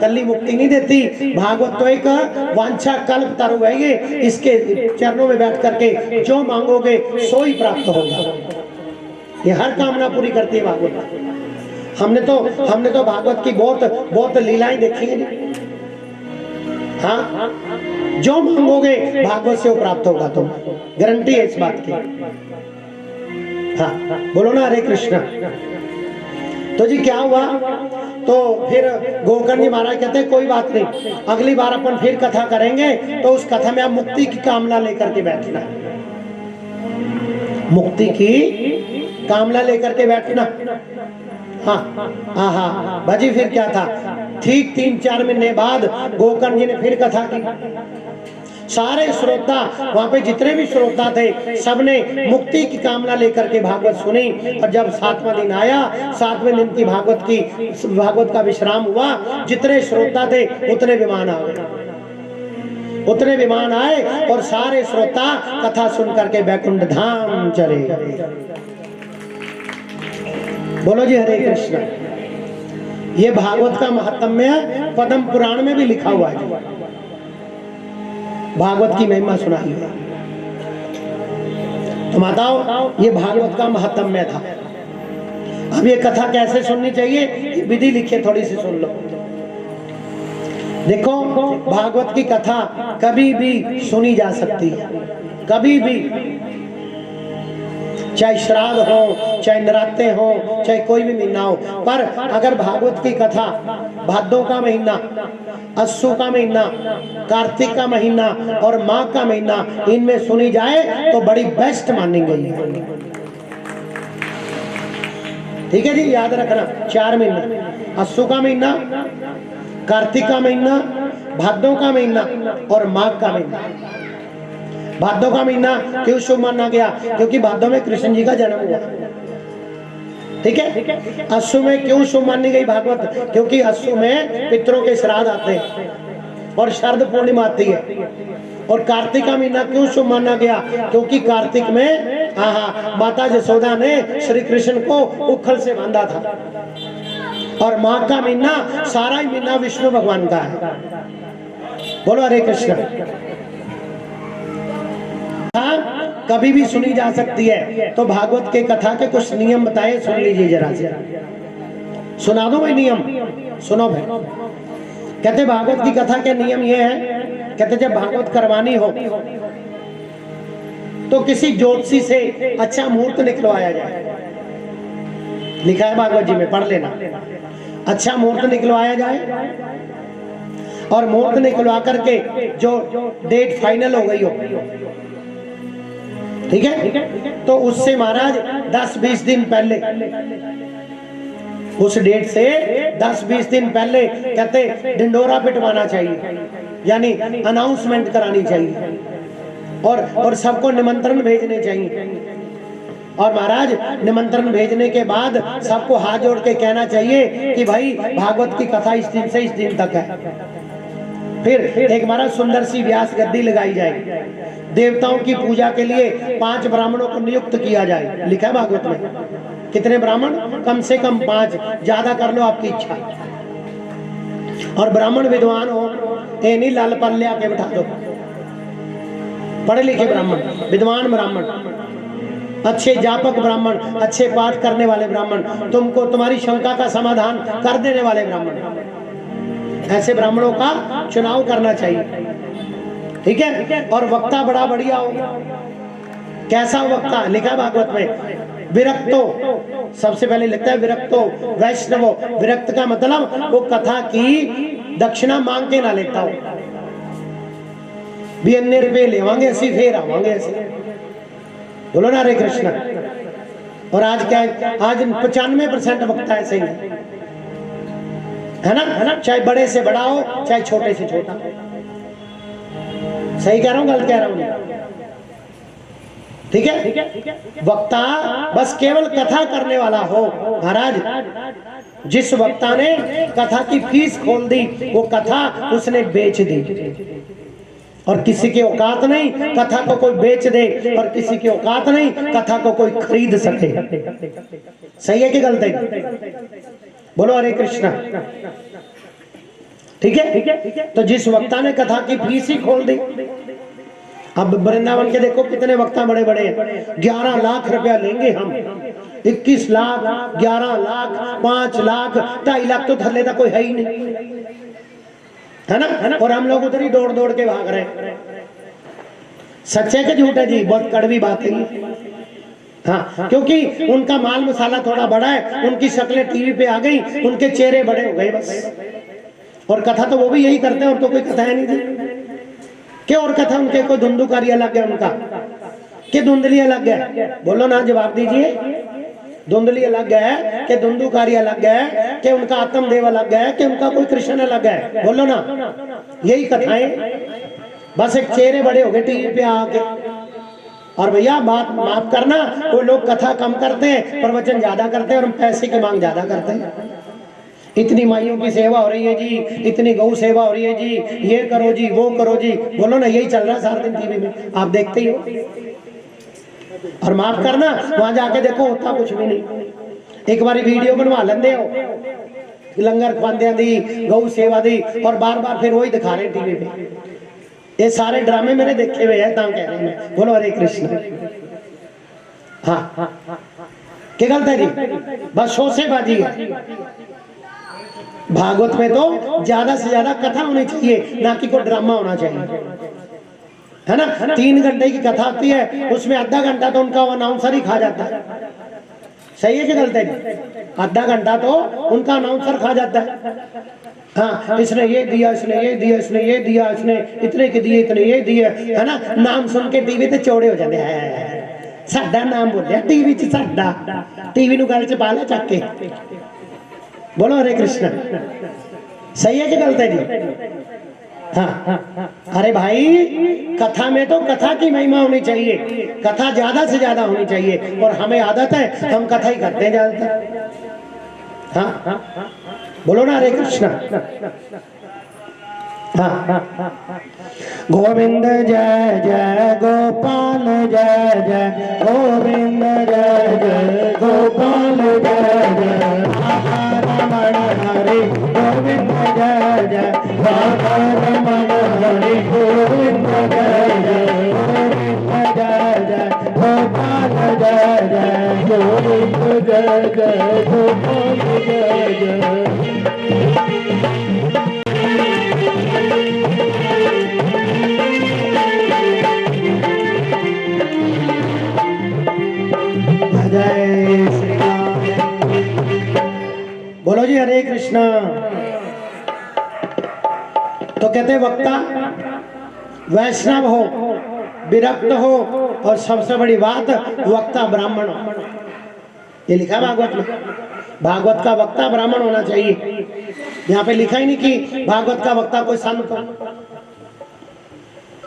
कल्ली मुक्ति नहीं देती, भागवत तो एक वांछा कल्प तरु है। ये इसके चरणों में बैठ करके जो मांगोगे सो ही प्राप्त होगा। ये हर कामना पूरी करती है भागवत। हमने तो भागवत की बहुत लीलाएं देखी है। हाँ, जो मांगोगे भागवत से वो प्राप्त होगा, तुम गारंटी है इस बात की। हाँ, बोलो ना हरे कृष्णा। तो जी क्या हुआ? तो फिर गोकर्ण जी महाराज कहते हैं कोई बात नहीं, अगली बार अपन फिर कथा करेंगे तो उस कथा में आप मुक्ति की कामना लेकर के बैठना, मुक्ति की कामना लेकर के बैठना। हाँ, भाजी फिर क्या था? ठीक 3-4 महीने बाद गोकर्ण जी ने फिर कथा की। सारे श्रोता वहां पे जितने भी श्रोता थे सबने मुक्ति की कामना लेकर के भागवत सुनी। और जब 7वां दिन आया, 7वें दिन की भागवत का विश्राम हुआ, जितने श्रोता थे उतने विमान आ गए, उतने विमान आए और सारे श्रोता कथा सुन करके बैकुंठ धाम चले गए। बोलो जी हरे कृष्ण। ये भागवत का महात्म्य पद्म पुराण में भी लिखा हुआ है, भागवत की महिमा सुनाई है। तो माताओं ये भागवत का महात्म्य था। अब ये कथा कैसे सुननी चाहिए, विधि लिखिए, थोड़ी सी सुन लो। देखो भागवत की कथा कभी भी सुनी जा सकती है, कभी भी, चाहे श्राद्ध हो, चाहे नराते हो, चाहे कोई भी महीना हो। पर अगर भागवत की कथा भादों का महीना, अस्सू का महीना, कार्तिक का महीना और माघ का महीना, इनमें सुनी जाए तो बड़ी बेस्ट मानी गई है। ठीक है जी, याद रखना 4 महीने, अस्सू का महीना, कार्तिक का महीना, भादों का महीना और माघ का महीना। भादों का महीना क्यों शुभ माना गया? क्योंकि भादों में कृष्ण जी का जन्म हुआ। ठीक है। अस्सु में क्यों शुभ मानी गई भागवत? क्योंकि अस्सु में पितरों के श्राद्ध आते हैं और शरद पूर्णिमा आती है। और कार्तिक का महीना क्यों शुभ माना गया? क्योंकि कार्तिक में माता जसोदा ने श्री कृष्ण को उखल से बांधा था। और माघ का महीना सारा ही महीना विष्णु भगवान का है। बोलो हरे कृष्ण। कभी भी सुनी जा सकती है। तो भागवत के कथा के कुछ नियम बताए, सुन लीजिए जरा से। सुना दो भाई नियम, सुनो भाई। कहते भागवत की कथा के नियम ये है, कहते जब भागवत करवानी हो तो किसी ज्योतिषी से अच्छा मुहूर्त निकलवाया जाए। लिखा है भागवत जी में, पढ़ लेना। अच्छा मुहूर्त निकलवाया जाए और मुहूर्त निकलवा करके जो डेट फाइनल हो गई हो, ठीक है, तो उससे महाराज 10-20 दिन पहले, उस डेट से 10-20 दिन पहले कहते ढिंडोरा पिटवाना चाहिए, यानी अनाउंसमेंट करानी चाहिए और सबको निमंत्रण भेजने चाहिए। और महाराज निमंत्रण भेजने के बाद सबको हाथ जोड़ के कहना चाहिए कि भाई भागवत की कथा इस दिन से इस दिन तक है। फिर एक महाराज सुंदर सी व्यास गद्दी लगाई जाए। देवताओं की पूजा के लिए 5 ब्राह्मणों को नियुक्त किया जाए। लिखा है भागवत में। कितने ब्राह्मण? कम से कम 5, ज्यादा कर लो आपकी इच्छा। और ब्राह्मण विद्वान हो, ये नहीं लाल पल्ले आके बिठा दो। पढ़े लिखे ब्राह्मण, विद्वान ब्राह्मण, अच्छे जापक ब्राह्मण, अच्छे पाठ करने वाले ब्राह्मण, तुमको तुम्हारी शंका का समाधान कर देने वाले ब्राह्मण, ऐसे ब्राह्मणों का चुनाव करना चाहिए। ठीक है। और वक्ता बड़ा बढ़िया हो। कैसा वक्ता? लिखा है भागवत में, विरक्तो, सबसे पहले लिखता है विरक्तो वैष्णवो। विरक्त का मतलब वो कथा की दक्षिणा मांग के ना लेता हो, भी अन्य रुपये लेवांगे ऐसी फिर आवांगे ऐसे। बोलो ना हरे कृष्ण। और आज क्या है? आज 95% वक्ता ऐसे ही है ना। चाहे बड़े से बड़ा हो, चाहे छोटे से छोटा। सही कह रहा हूं, गलत कह रहा हूं? ठीक है। वक्ता बस केवल कथा करने वाला हो। महाराज जिस वक्ता ने कथा की फीस खोल दी, वो कथा उसने बेच दी। और किसी की औकात नहीं कथा को कोई बेच दे, और किसी की औकात नहीं कथा को कोई खरीद सके। सही है कि गलत है? बोलो हरे कृष्णा। ठीक है। तो जिस वक्ता ने कथा की फीस ही खोल दी। अब वृंदावन के देखो कितने वक्ता बड़े बड़े हैं। 11 लाख रुपया लेंगे हम, 21 लाख, 11 लाख, 5 लाख, 2.5 लाख तो थल्ले था कोई है ही नहीं, है ना। और हम लोग उधर ही दौड़ दौड़ के भाग रहे हैं। सच्चे के झूठे जी? बहुत कड़वी बात है। हाँ, क्योंकि उनका माल मसाला थोड़ा बड़ा है, उनकी शक्लें टीवी पे आ गई, उनके चेहरे बड़े हो गए बस। और कथा तो वो भी यही करते हैं, और तो कोई कथा है नहीं थी क्या? और कथा उनके कोई धुंधुकारी अलग है उनका, कि धुंधली अलग है? बोलो ना, जवाब दीजिए। धुंधली अलग है कि धुंधुकारी अलग है, कि उनका आत्मदेव अलग है, कि उनका कोई कृष्ण अलग है? बोलो ना। यही कथाएं, बस एक चेहरे बड़े हो गए टीवी पे आके। और भैया बात माफ करना, वो लोग कथा कम करते हैं, प्रवचन ज्यादा करते हैं, और हम पैसे की मांग ज्यादा करते हैं। इतनी माइयों की सेवा हो रही है जी, इतनी गौ सेवा हो रही है जी, ये करो जी, वो करो जी। बोलो ना, यही चल रहा है सारा दिन टीवी में, आप देखते ही हो। और माफ करना, वहां जाके देखो होता कुछ भी नहीं। एक बार वीडियो बनवा लेंदे हो, लंगर खवांदे दी, गौ सेवा दी, और बार बार फिर वही दिखा रहे टीवी पे। ये सारे ड्रामे मैंने देखे हुए हैं, कह रहे हैं। बोलो हरे कृष्ण। हाँ, क्या गलत है जी? बस शोसेबाजी है। भागवत में तो ज्यादा से ज्यादा कथा होनी चाहिए, ना कि कोई ड्रामा होना चाहिए, है ना। 3 घंटे की कथा आती है, उसमें आधा घंटा तो उनका अनाउंसर ही खा जाता है। सही है कि गलत है? आधा घंटा तो उनका अनाउंसर खा जाता है। हाँ, इसने ये दिया, इसने ये दिया, इसने ये दिया, इसने इतने के दिए, इतने ये दिए, है ना। नाम सुन के टीवी ते चौड़े हो जाते हैं। साडा नाम बोलिया टीवी च, साडा टीवी नु गल च पा लिया चक के। बोलो हरे कृष्ण। सही है कि गलत है जी? हाँ, अरे भाई कथा में तो कथा की महिमा होनी चाहिए, कथा ज्यादा से ज्यादा होनी चाहिए, और हमें आदत है हम कथा ही करते हैं ज्यादातर। हाँ, बोलो ना हरे कृष्णा। हाँ, गोविंद जय जय गोपाल जय जय, गोविंद जय जय गोपाल जय जय, राधा रमण हरे गोविंद जय जय, राधा रमण हरे गोविंद जय जय, गोविंद जय जय गोपाल जय जय, गोविंद जय जय गोपाल जय जय। जय श्री राम। बोलो जी हरे कृष्णा। तो कहते वक्ता वैष्णव हो, विरक्त हो, और सबसे बड़ी बात वक्ता ब्राह्मण हो। ये लिखा भागवत में, भागवत का वक्ता ब्राह्मण होना चाहिए। यहाँ पे लिखा ही नहीं कि भागवत का वक्ता कोई संत हो।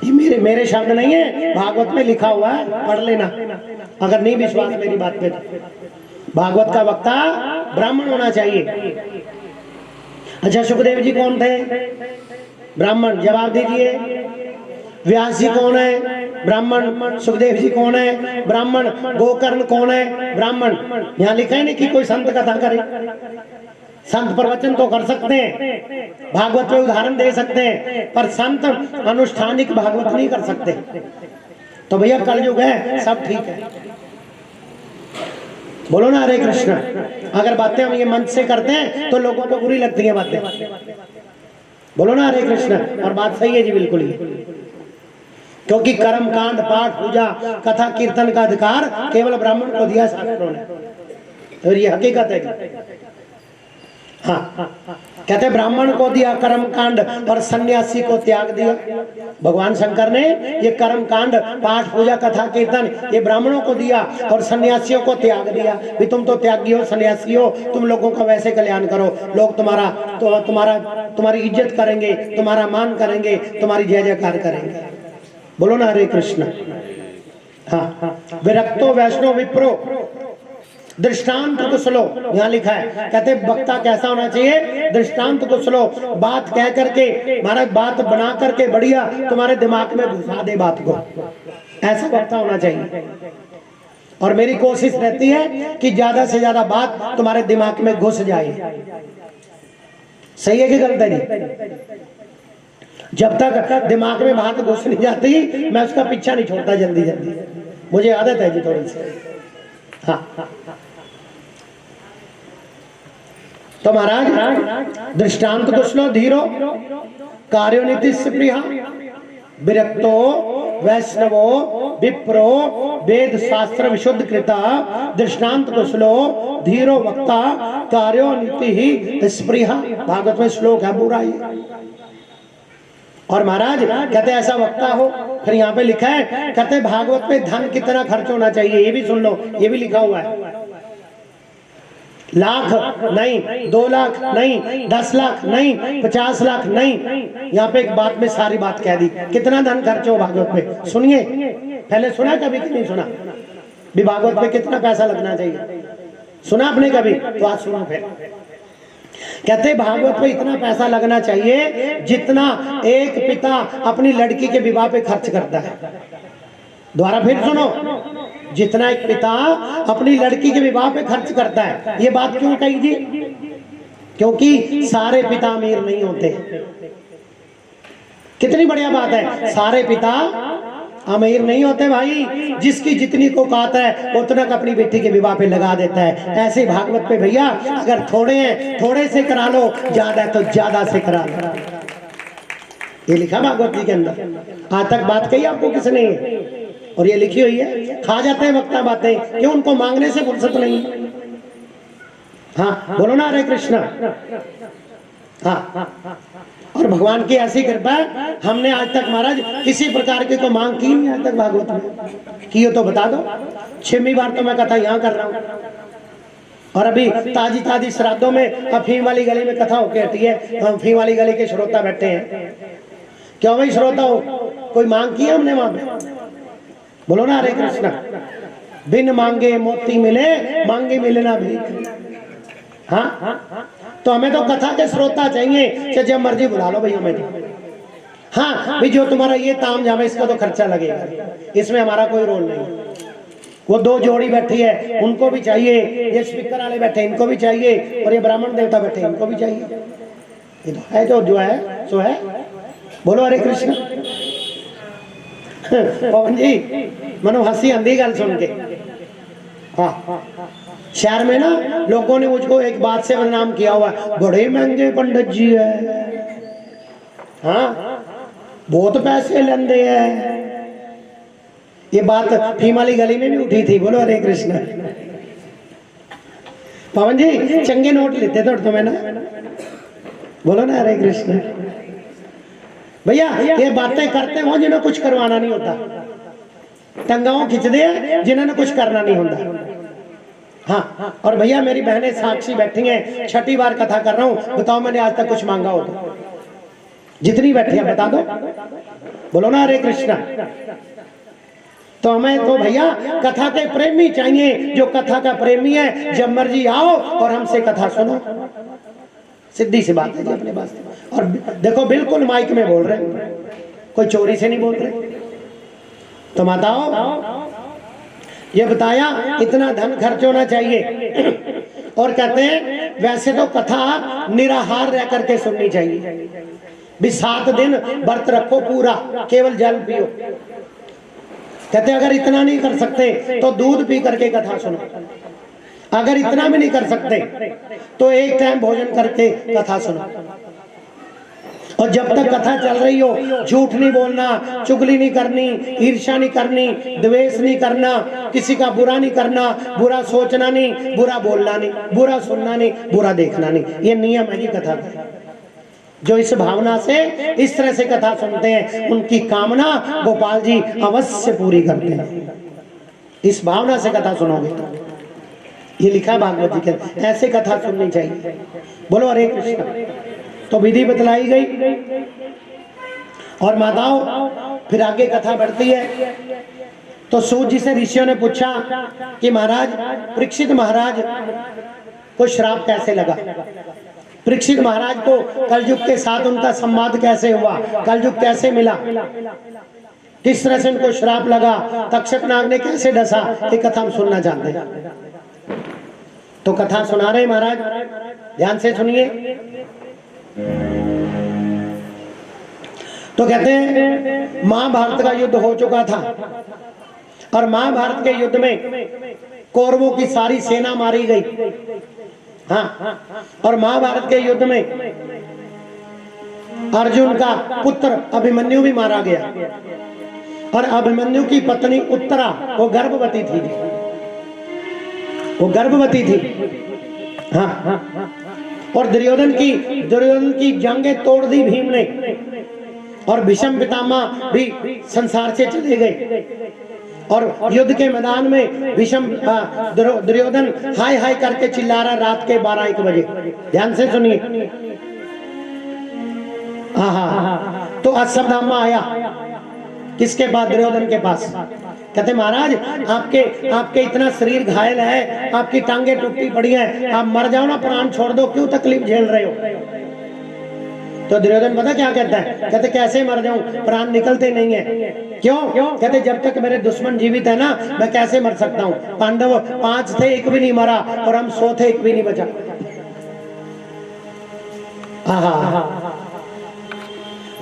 ये मेरे शब्द नहीं है, भागवत में लिखा हुआ है, पढ़ लेना अगर नहीं विश्वास मेरी बात पे। भागवत का वक्ता ब्राह्मण होना चाहिए। अच्छा, सुखदेव जी कौन थे? ब्राह्मण। जवाब दीजिए। व्यास जी कौन है? ब्राह्मण। सुखदेव जी कौन है? ब्राह्मण। गोकर्ण कौन है? ब्राह्मण। यहाँ लिखा ही नहीं कि कोई संत कथा करे। संत प्रवचन तो कर सकते हैं, भागवत में उदाहरण दे सकते हैं, पर संत अनुष्ठानिक भागवत नहीं कर सकते। तो भैया कलयुग है, सब ठीक है। बोलो ना हरे कृष्ण। अगर बातें हम ये मंच से करते हैं तो लोगों को बुरी लगती है बातें। बोलो ना हरे कृष्ण। और बात सही है जी, बिल्कुल ही। क्योंकि कर्म कांड, पाठ, पूजा, कथा, कीर्तन का अधिकार केवल ब्राह्मण को दिया शास्त्रों ने, और ये हकीकत है जी। हाँ, कहते ब्राह्मण को दिया कर्म कांड और सन्यासी को त्याग दिया। भगवान शंकर ने ये कर्म कांड, पाठ, पूजा, कथा, कीर्तन ये ब्राह्मणों को दिया और सन्यासियों को त्याग दिया। भी तुम तो त्यागी हो, सन्यासी हो, तुम लोगों का वैसे कल्याण करो, लोग तुम्हारी इज्जत करेंगे, तुम्हारा मान करेंगे, तुम्हारी जय जयकार करेंगे। बोलो ना हरे कृष्ण। हाँ, विरक्तो वैष्णव विप्रो दृष्टांत कुशलो, यहाँ लिखा है। कहते वक्ता कैसा होना चाहिए? दृष्टांत कुशलो, बात कह करके, महाराज बात बना करके बढ़िया तुम्हारे दिमाग में घुसा दे बात को, ऐसा वक्ता होना चाहिए। और मेरी कोशिश रहती है कि ज्यादा से ज्यादा बात तुम्हारे दिमाग में घुस जाए। सही है कि गलत है जी? जब तक दिमाग में बात घुस नहीं जाती मैं उसका पीछा नहीं छोड़ता जल्दी जल्दी, मुझे आदत है जी थोड़ी सी। हाँ, तो महाराज दृष्टांत कुशलो धीरो कार्योनिति प्रिया विरक्तो वैष्णवो विप्रो वेद शास्त्र विशुद्ध कृता दृष्टांत कुशलो धीरो वक्ता कार्योनिति ही स्पृहा। भागवत में श्लोक है बुराई। और महाराज कहते ऐसा वक्ता हो। फिर यहाँ पे लिखा है, कहते भागवत पे धन कितना खर्च होना चाहिए ये भी सुन लो, ये भी लिखा हुआ है। लाख नहीं, 2 लाख नहीं, 10 लाख नहीं, 50 लाख नहीं। यहाँ पे एक बात में सारी बात कह दी। कितना धन खर्च हो भागवत पे? सुनिए, पहले सुना कभी कि नहीं सुना? भी भागवत पे कितना पैसा लगना चाहिए? सुना आपने कभी? तो आज सुनो फिर। कहते भागवत पे इतना पैसा लगना चाहिए जितना एक पिता अपनी लड़की के विवाह पे खर्च करता है। दोबारा फिर सुनो, जितना एक पिता अपनी लड़की के विवाह पे खर्च करता है। ये बात क्यों कही जी? क्योंकि सारे पिता अमीर नहीं होते। कितनी बढ़िया बात है, सारे पिता अमीर नहीं होते भाई। जिसकी जितनी औकात है उतना अपनी बेटी के विवाह पे लगा देता है। ऐसे भागवत पे भैया अगर थोड़े हैं थोड़े से करा लो, ज्यादा तो ज्यादा से करा लो। ये लिखा भागवत जी के अंदर। आज तक बात कही आपको किसने? और ये लिखी हुई है। खा जाते हैं वक्ता बातें, क्यों? उनको मांगने से फुर्सत नहीं। हाँ, बोलो ना हरे कृष्णा। हाँ, और भगवान की ऐसी कृपा है, हमने आज तक महाराज किसी प्रकार की को मांग की नहीं आज तक भागवत में। की हो तो बता दो। 6वीं बार तो मैं कथा यहाँ कर रहा हूँ, और अभी ताजी ताजी श्राद्धों में अफीम वाली गली में कथा होके हटी है। अफीम वाली गली के श्रोता बैठे हैं। क्यों भाई श्रोता हो, कोई मांग की है हमने वहां पे? बोलो ना हरे कृष्णा। बिन मांगे मोती मिले, मांगे मिले ना भी। हाँ, तो हमें तो कथा के श्रोता चाहिए, चाहे जब मर्जी बुला लो भाई हमें तो। हाँ भाई, जो तुम्हारा ये ताम झाम है इसका तो खर्चा लगेगा, इसमें हमारा कोई रोल नहीं। वो दो जोड़ी बैठी है उनको भी चाहिए, ये स्पीकर वाले बैठे इनको भी चाहिए, और ये ब्राह्मण देवता बैठे इनको भी चाहिए। ये तो है जो है सो है। बोलो हरे कृष्ण। पवन जी मनो हंसी आंधी गल सुन के। हाँ, शहर में ना लोगों ने मुझको एक बात से बदनाम किया हुआ है, बड़े महंगे पंडित जी है, हाँ बहुत पैसे लेंदे हैं। ये बात भीम वाली गली में भी उठी थी। बोलो हरे कृष्ण। पवन जी चंगे नोट लेते थे तुम्हें ना, बोलो ना हरे कृष्ण। भैया ये बातें करते हो जिन्हें कुछ करवाना नहीं होता, टंगाओं खिंचते हैं जिन्होंने कुछ करना नहीं होता। हाँ, और भैया मेरी बहनें साक्षी बैठी हैं, छठी बार कथा कर रहा हूँ, बताओ मैंने आज तक कुछ मांगा हो तो? जितनी बैठी है बता दो, बोलो ना हरे कृष्णा। तो हमें तो भैया कथा के प्रेमी चाहिए, जो कथा का प्रेमी है जब मर्जी आओ और हमसे कथा सुनो, सीधी सी बात है जी अपने पास। और देखो बिल्कुल माइक में बोल रहे, कोई चोरी से नहीं बोल रहे। तो माताओं ये बताया इतना धन खर्च होना चाहिए, और कहते हैं वैसे तो कथा निराहार रह करके सुननी चाहिए, भी 7 दिन व्रत रखो पूरा, केवल जल पियो। कहते अगर इतना नहीं कर सकते तो दूध पी करके कथा सुनो, अगर इतना भी नहीं कर सकते तो एक टाइम भोजन करके कथा सुनो। और जब तक कथा चल रही हो झूठ नहीं बोलना, चुगली नहीं करनी, ईर्ष्या नहीं करनी, द्वेष नहीं करना, किसी का बुरा नहीं करना, बुरा सोचना नहीं, बुरा बोलना नहीं, बुरा सुनना नहीं, बुरा देखना नहीं। ये नियम है जी कथा का। जो इस भावना से इस तरह से कथा सुनते हैं उनकी कामना गोपाल जी अवश्य पूरी करते हैं। इस भावना से कथा सुनोगे तो ये लिखा है भागवत जी के, ऐसे कथा सुननी चाहिए। बोलो हरे कृष्ण। तो विधि बतलाई गई, और माताओं फिर आगे कथा बढ़ती है। तो सूत जी से ऋषियों ने पूछा कि महाराज परीक्षित महाराज को श्राप कैसे लगा, परीक्षित महाराज को कलयुग के साथ उनका संवाद कैसे हुआ, कलयुग कैसे मिला, किस तरह से उनको श्राप लगा, तक्षक नाग ने कैसे डसा, ये कथा हम सुनना चाहते हैं। तो कथा सुना रहे महाराज, ध्यान से सुनिए। तो कहते हैं महाभारत का युद्ध हो चुका था, और महाभारत के युद्ध में कौरवों की सारी सेना मारी गई। हाँ, और महाभारत के युद्ध में अर्जुन का पुत्र अभिमन्यु भी मारा गया, और अभिमन्यु की पत्नी उत्तरा वो गर्भवती थी, वो गर्भवती थी। हाँ, और दुर्योधन की जंगें तोड़ दी भीम ने, और भीष्म पितामह भी संसार से चले गए। और युद्ध के मैदान में भीष्म दुर्योधन हाय हाय करके चिल्ला रहा रात के 12-1 बजे। ध्यान से सुनिए। तो अश्वत्थामा आया किसके पास? दुर्योधन के पास। कहते महाराज आपके इतना शरीर घायल है, आपकी टांगे टूटी पड़ी हैं, आप मर जाओ ना, प्राण छोड़ दो, क्यों तकलीफ झेल रहे हो? तो दुर्योधन पता क्या कहता है? कहते कैसे मर जाऊं, प्राण निकलते नहीं है। क्यों? कहते जब तक मेरे दुश्मन जीवित है ना, मैं कैसे मर सकता हूँ? पांडव 5 थे, एक भी नहीं मरा, और हम 100 थे, एक भी नहीं बचा।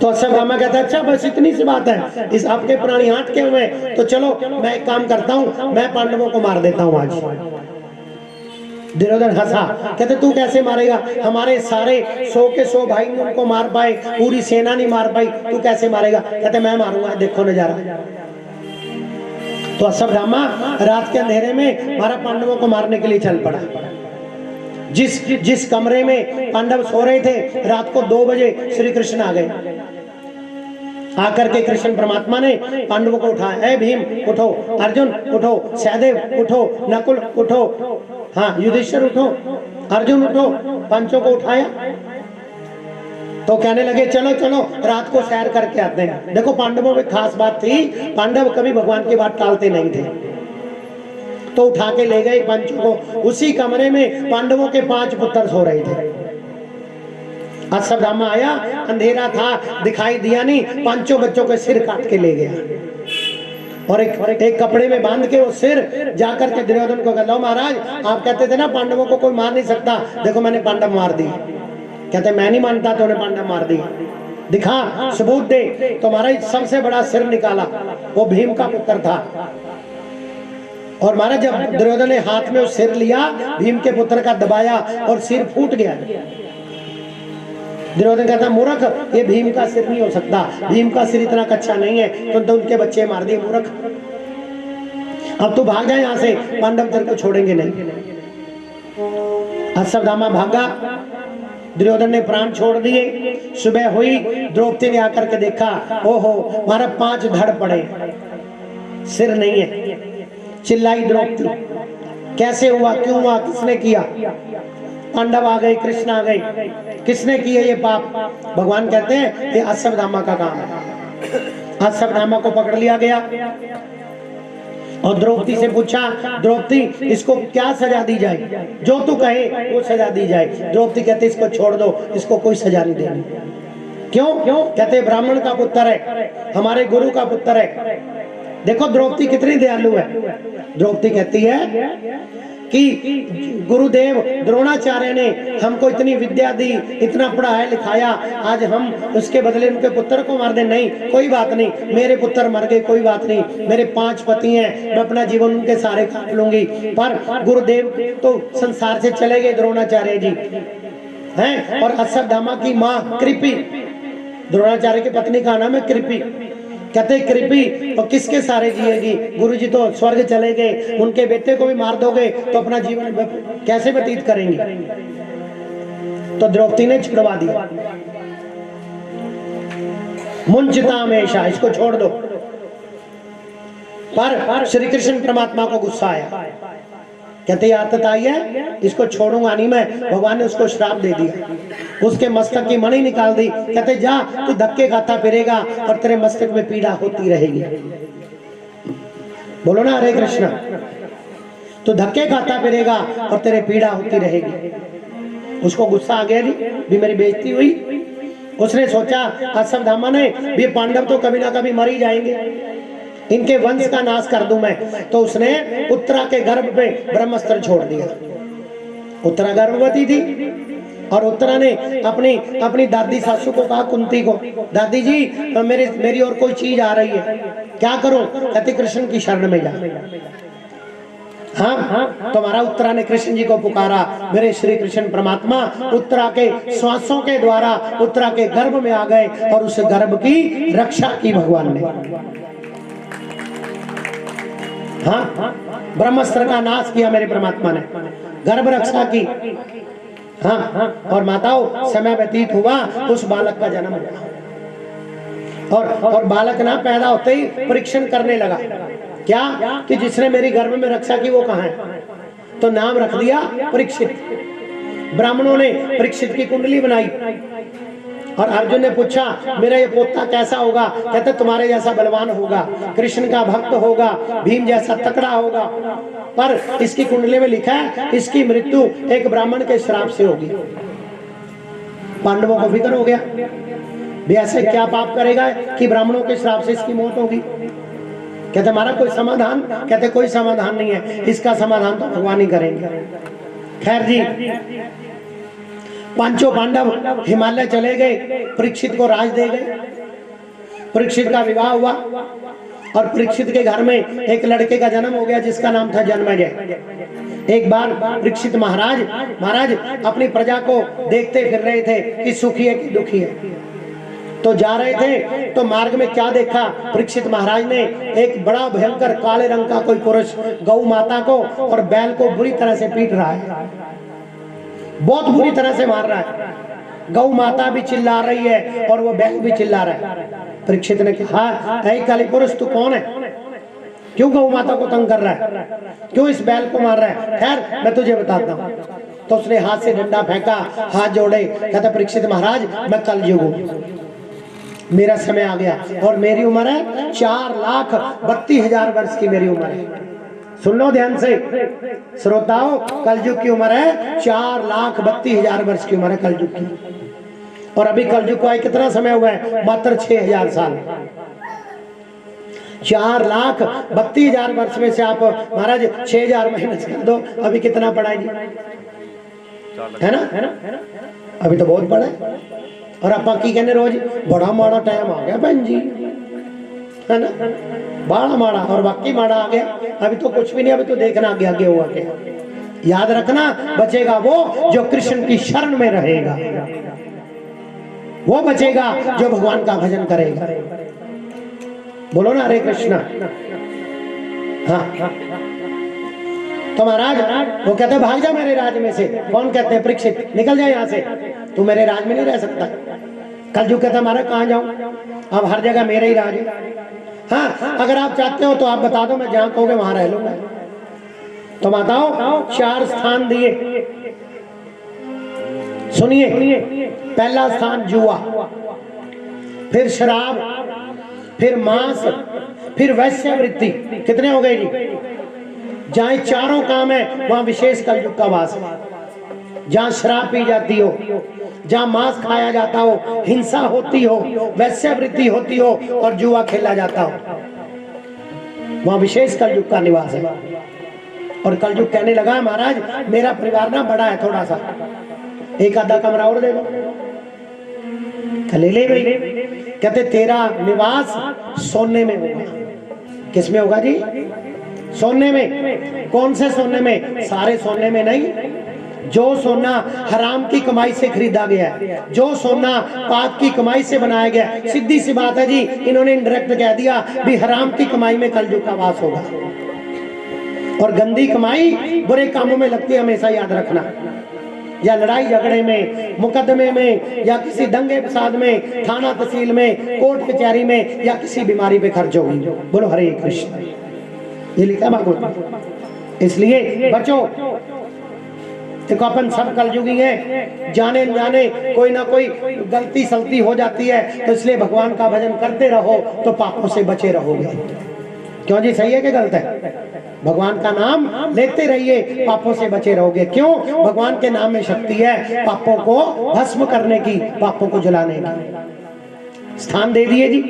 तो अश्वत्थामा कहता है अच्छा बस इतनी सी बात है, इस आपके प्राणी हाथ के हुए, तो चलो मैं एक काम करता हूँ, मैं पांडवों को मार देता हूँ आज। दुर्योधन हंसा, कहते तू कैसे मारेगा? हमारे सारे 100 के 100 भाई उनको मार पाए, पूरी सेना नहीं मार पाई, तू कैसे मारेगा? कहते मैं मारूंगा, देखो नजारा। तो अश्वत्थामा रात के अंधेरे में मारा पांडवों को मारने के लिए चल पड़ा। जिस कमरे में पांडव सो रहे थे, रात को 2 बजे श्री कृष्ण आ गए। आकर के कृष्ण परमात्मा ने पांडवों को उठाया, ए भीम उठो, अर्जुन उठो, सहदेव उठो, नकुल उठो, हाँ युधिष्ठिर उठो, अर्जुन उठो, पांचों को उठाया। तो कहने लगे चलो चलो रात को सैर करके आते हैं। देखो पांडवों में खास बात थी, पांडव कभी भगवान की बात टालते नहीं थे। तो उठा के ले गए पंचों को। उसी कमरे में पांडवों के 5 पुत्र सो रहे थे। अश्वत्थामा आया, अंधेरा था, दिखाई दिया नहीं, 5 बच्चों के सिर काट के ले गया और एक कपड़े में बांध के वो सिर जाकर के दुर्योधन को कहता, महाराज आप कहते थे ना पांडवों को कोई मार नहीं सकता, देखो मैंने पांडव मार दिए। कहते मैं नहीं मानता, तो उन्हें पांडव मार दिया, दिखा सबूत दे। तो महाराज सबसे बड़ा सिर निकाला, वो भीम का पुत्र था। और महाराज जब दुर्योधन ने हाथ में वो सिर लिया, भीम के पुत्र का दबाया और सिर फूट गया। दुर्योधन कहता मूर्ख, ये भीम का सिर नहीं हो सकता, भीम का सिर इतना कच्चा नहीं है, तो उनके बच्चे मार दिए मूर्ख। अब तू भाग जाए यहाँ से, पांडव तेरे को छोड़ेंगे नहीं। अश्वत्थामा भागा, दुर्योधन ने प्राण छोड़ दिए। सुबह हुई, द्रौपदी ने आकर के देखा, ओहो हमारा 5 धड़ पड़े, सिर नहीं है। चिल्लाई द्रौपदी, कैसे हुआ, क्यों हुआ, किसने किया? पांडव आ गए, कृष्ण आ गए, किसने किए ये पाप? भगवान कहते हैं ये अश्वत्थामा का काम है। अश्वत्थामा को पकड़ लिया गया और द्रौपदी से पूछा, द्रौपदी इसको क्या सजा दी जाए? जो तू कहे वो सजा दी जाए। द्रौपदी कहते इसको छोड़ दो, इसको कोई सजा नहीं देनी। क्यों? कहते ब्राह्मण का पुत्र है, हमारे गुरु का पुत्र है। देखो द्रौपदी कितनी दयालु है। द्रौपदी कहती है कि गुरुदेव द्रोणाचार्य ने हमको इतनी विद्या दी, इतना पढ़ाया लिखाया, आज हम उसके बदले उनके पुत्र को मार दे? नहीं, कोई बात नहीं, मेरे पुत्र मर गए, कोई बात नहीं, मेरे 5 पति हैं, मैं अपना जीवन उनके सारे काट लूंगी। पर गुरुदेव तो संसार से चले गए, द्रोणाचार्य जी हैं। और अश्वत्थामा की माँ कृपी, द्रोणाचार्य की पत्नी का नाम है कृपी। कहते कृपी और किसके सारे जिएगी? गुरुजी तो स्वर्ग चले गए, उनके बेटे को भी मार दोगे तो अपना जीवन कैसे व्यतीत करेंगे? तो द्रौपदी ने छुड़वा दिया, मुंचिता हमेशा, इसको छोड़ दो। पर श्री कृष्ण परमात्मा को गुस्सा आया, कहते आदत आई है, इसको छोड़ूंगा नहीं मैं। भगवान ने उसको श्राप दे दिया, उसके मस्तक की मणि निकाल दी। कहते जा तू धक्के खाता फिरेगा और तेरे मस्तक में पीड़ा होती रहेगी। बोलो ना हरे कृष्ण। तू धक्के खाता फिरेगा और तेरे पीड़ा होती रहेगी। उसको गुस्सा आ गया, भी मेरी बेइज्जती हुई। उसने सोचा अश्वत्थामा ने भी पांडव तो कभी ना कभी मर ही जाएंगे, इनके वंश का नाश कर दूं मैं। तो उसने उत्तरा के गर्भ पे ब्रह्मास्त्र छोड़ दिया। उत्तरा गर्भवती थी और उत्तरा ने अपनी दादी सासू को कहा, कुंती को, दादी जी मेरी और कोई चीज आ रही है, क्या करूं? कहती कृष्ण की शरण में जा। हाँ, तुम्हारा उत्तरा ने कृष्ण जी को पुकारा। मेरे श्री कृष्ण परमात्मा उत्तरा के श्वासों के द्वारा उत्तरा के गर्भ में आ गए और उस गर्भ की रक्षा की भगवान ने। हाँ, ब्रह्मास्त्र का नाश किया मेरे परमात्मा ने, गर्भ रक्षा की। हाँ, और माताओं समय व्यतीत हुआ, उस बालक का जन्म हुआ और बालक ना पैदा होते ही परीक्षण करने लगा, क्या कि जिसने मेरी गर्भ में रक्षा की वो कहाँ है? तो नाम रख दिया परीक्षित। ब्राह्मणों ने परीक्षित की कुंडली बनाई और अर्जुन ने पूछा मेरा ये पोता कैसा होगा? कहते तुम्हारे जैसा बलवान होगा, कृष्ण का भक्त होगा, भीम जैसा तकड़ा होगा। पर इसकी कुंडली में लिखा है इसकी मृत्यु एक ब्राह्मण के श्राप से होगी। पांडवों को फिक्र हो गया, भी ऐसे क्या पाप करेगा कि ब्राह्मणों के श्राप से इसकी मौत होगी? कहते हमारा कोई समाधान? कहते कोई समाधान नहीं है, इसका समाधान तो भगवान ही करेंगे। खैर जी, 5 पांडव हिमालय चले गए, परीक्षित को राज दे गए। परीक्षित का विवाह हुआ और परीक्षित के घर में एक लड़के का जन्म हो गया जिसका नाम था जन्मेजय। एक बार परीक्षित महाराज अपनी प्रजा को देखते फिर रहे थे कि सुखी है कि दुखी है। तो जा रहे थे तो मार्ग में क्या देखा? परीक्षित महाराज ने एक बड़ा भयंकर काले रंग का कोई पुरुष गौ माता को और बैल को बुरी तरह से पीट रहा है, बहुत बुरी तरह से मार रहा है। गौ माता भी चिल्ला रही है और वो बैल भी चिल्ला रहा है। परीक्षित ने कहा, ऐ काली पुरुष तू कौन है? क्यों गौ माता को तंग कर रहा है? क्यों इस बैल को मार रहा है? खैर मैं तुझे बताता हूँ। तो उसने हाथ से डंडा फेंका, हाथ जोड़े, कहता परीक्षित महाराज मैं कलयुग हूँ, मेरा समय आ गया और मेरी उम्र है 4,32,000 वर्ष की मेरी उम्र है। सुन लो ध्यान से श्रोताओ, कलयुग की उम्र है 4,32,000 वर्ष की उम्र है कलयुग की। और अभी कलयुग को आए कितना समय हुआ है? मात्र 6,000 साल। 4,32,000 वर्ष में से आप महाराज 6,000 माइनस कर दो, अभी कितना पड़ा है जी? है ना? अभी तो बहुत बड़ा है। और आप की कहने रोज बड़ा माड़ा टाइम आ गया बहन जी, है ना? बड़ा माड़ा, और वाकई माड़ा आ गया। अभी तो कुछ भी नहीं, अभी तो देखना आगे आगे हुआ क्या। याद रखना, बचेगा वो जो कृष्ण की शरण में रहेगा, वो बचेगा जो भगवान का भजन करेगा। बोलो ना हरे कृष्णा। हाँ, तो महाराज वो कहते हैं भाग जा मेरे राज में से। कौन कहते हैं? परीक्षित, निकल जाए यहाँ से, तू मेरे राज में नहीं रह सकता। कलयुग कहता महाराज कहाँ जाऊं, अब हर जगह मेरा ही राज है। हाँ, अगर आप चाहते हो तो आप बता दो, मैं जहाँ कहोगे वहां रह लूंगा। तो माताओं 4 स्थान दिए, सुनिए। पहला स्थान जुआ, फिर शराब, फिर मांस, फिर वैश्यवृत्ति। कितने हो गए जी? जहाँ चारों काम है वहां विशेष कलयुग का वास है। जहाँ शराब पी जाती हो, जहाँ मांस खाया जाता हो, हिंसा होती हो, वैश्यवृत्ति होती हो और जुआ खेला जाता हो, वहां विशेष कलयुग का निवास है। और कलयुग कहने लगा महाराज मेरा परिवार ना बड़ा है, थोड़ा सा, एक आधा कमरा और दे दो। ले ले भाई। कहते तेरा निवास सोने में होगा। किस में होगा जी? सोने में। कौन से सोने में? सारे सोने में नहीं। जो सोना हराम की कमाई से खरीदा गया है, जो सोना पाप की कमाई से बनाया गया, सीधी सी बात है जी, इन्होंने इंडायरेक्ट कह दिया भी हराम की कमाई में कलयुग का वास होगा। और गंदी कमाई बुरे कामों में लगती है, हमेशा याद रखना। या लड़ाई झगड़े में, मुकदमे में, या किसी दंगे फसाद में, थाना तहसील में, कोर्ट कचहरी में, या किसी बीमारी पे खर्च होगी। बोलो हरे कृष्ण। ये लिखा भागवत। इसलिए बचो। देखो अपन सब कलयुगी हैं, जाने जाने कोई ना कोई गलती सलती हो जाती है, तो इसलिए भगवान का भजन करते रहो तो पापों से बचे रहोगे। क्यों जी? सही है कि गलत है? भगवान का नाम लेते रहिए, पापों से बचे रहोगे। क्यों? भगवान के नाम में शक्ति है पापों को भस्म करने की, पापों को जलाने की। स्थान दे दिए जी।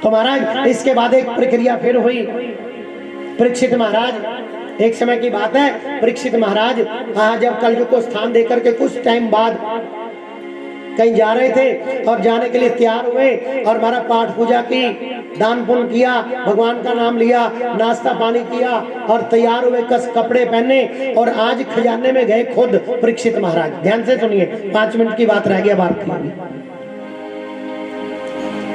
तो महाराज इसके बाद एक प्रक्रिया फिर हुई। परीक्षित महाराज, एक समय की बात है, परीक्षित महाराज जब कलयुग को स्थान देकर के कुछ टाइम बाद कहीं जा रहे थे और जाने के लिए तैयार हुए और हमारा पाठ पूजा की, दान पुण्य किया, भगवान का नाम लिया, नाश्ता पानी किया और तैयार हुए, कस कपड़े पहने और आज खजाने में गए खुद परीक्षित महाराज। ध्यान से सुनिए, 5 मिनट की बात रह गया बात की।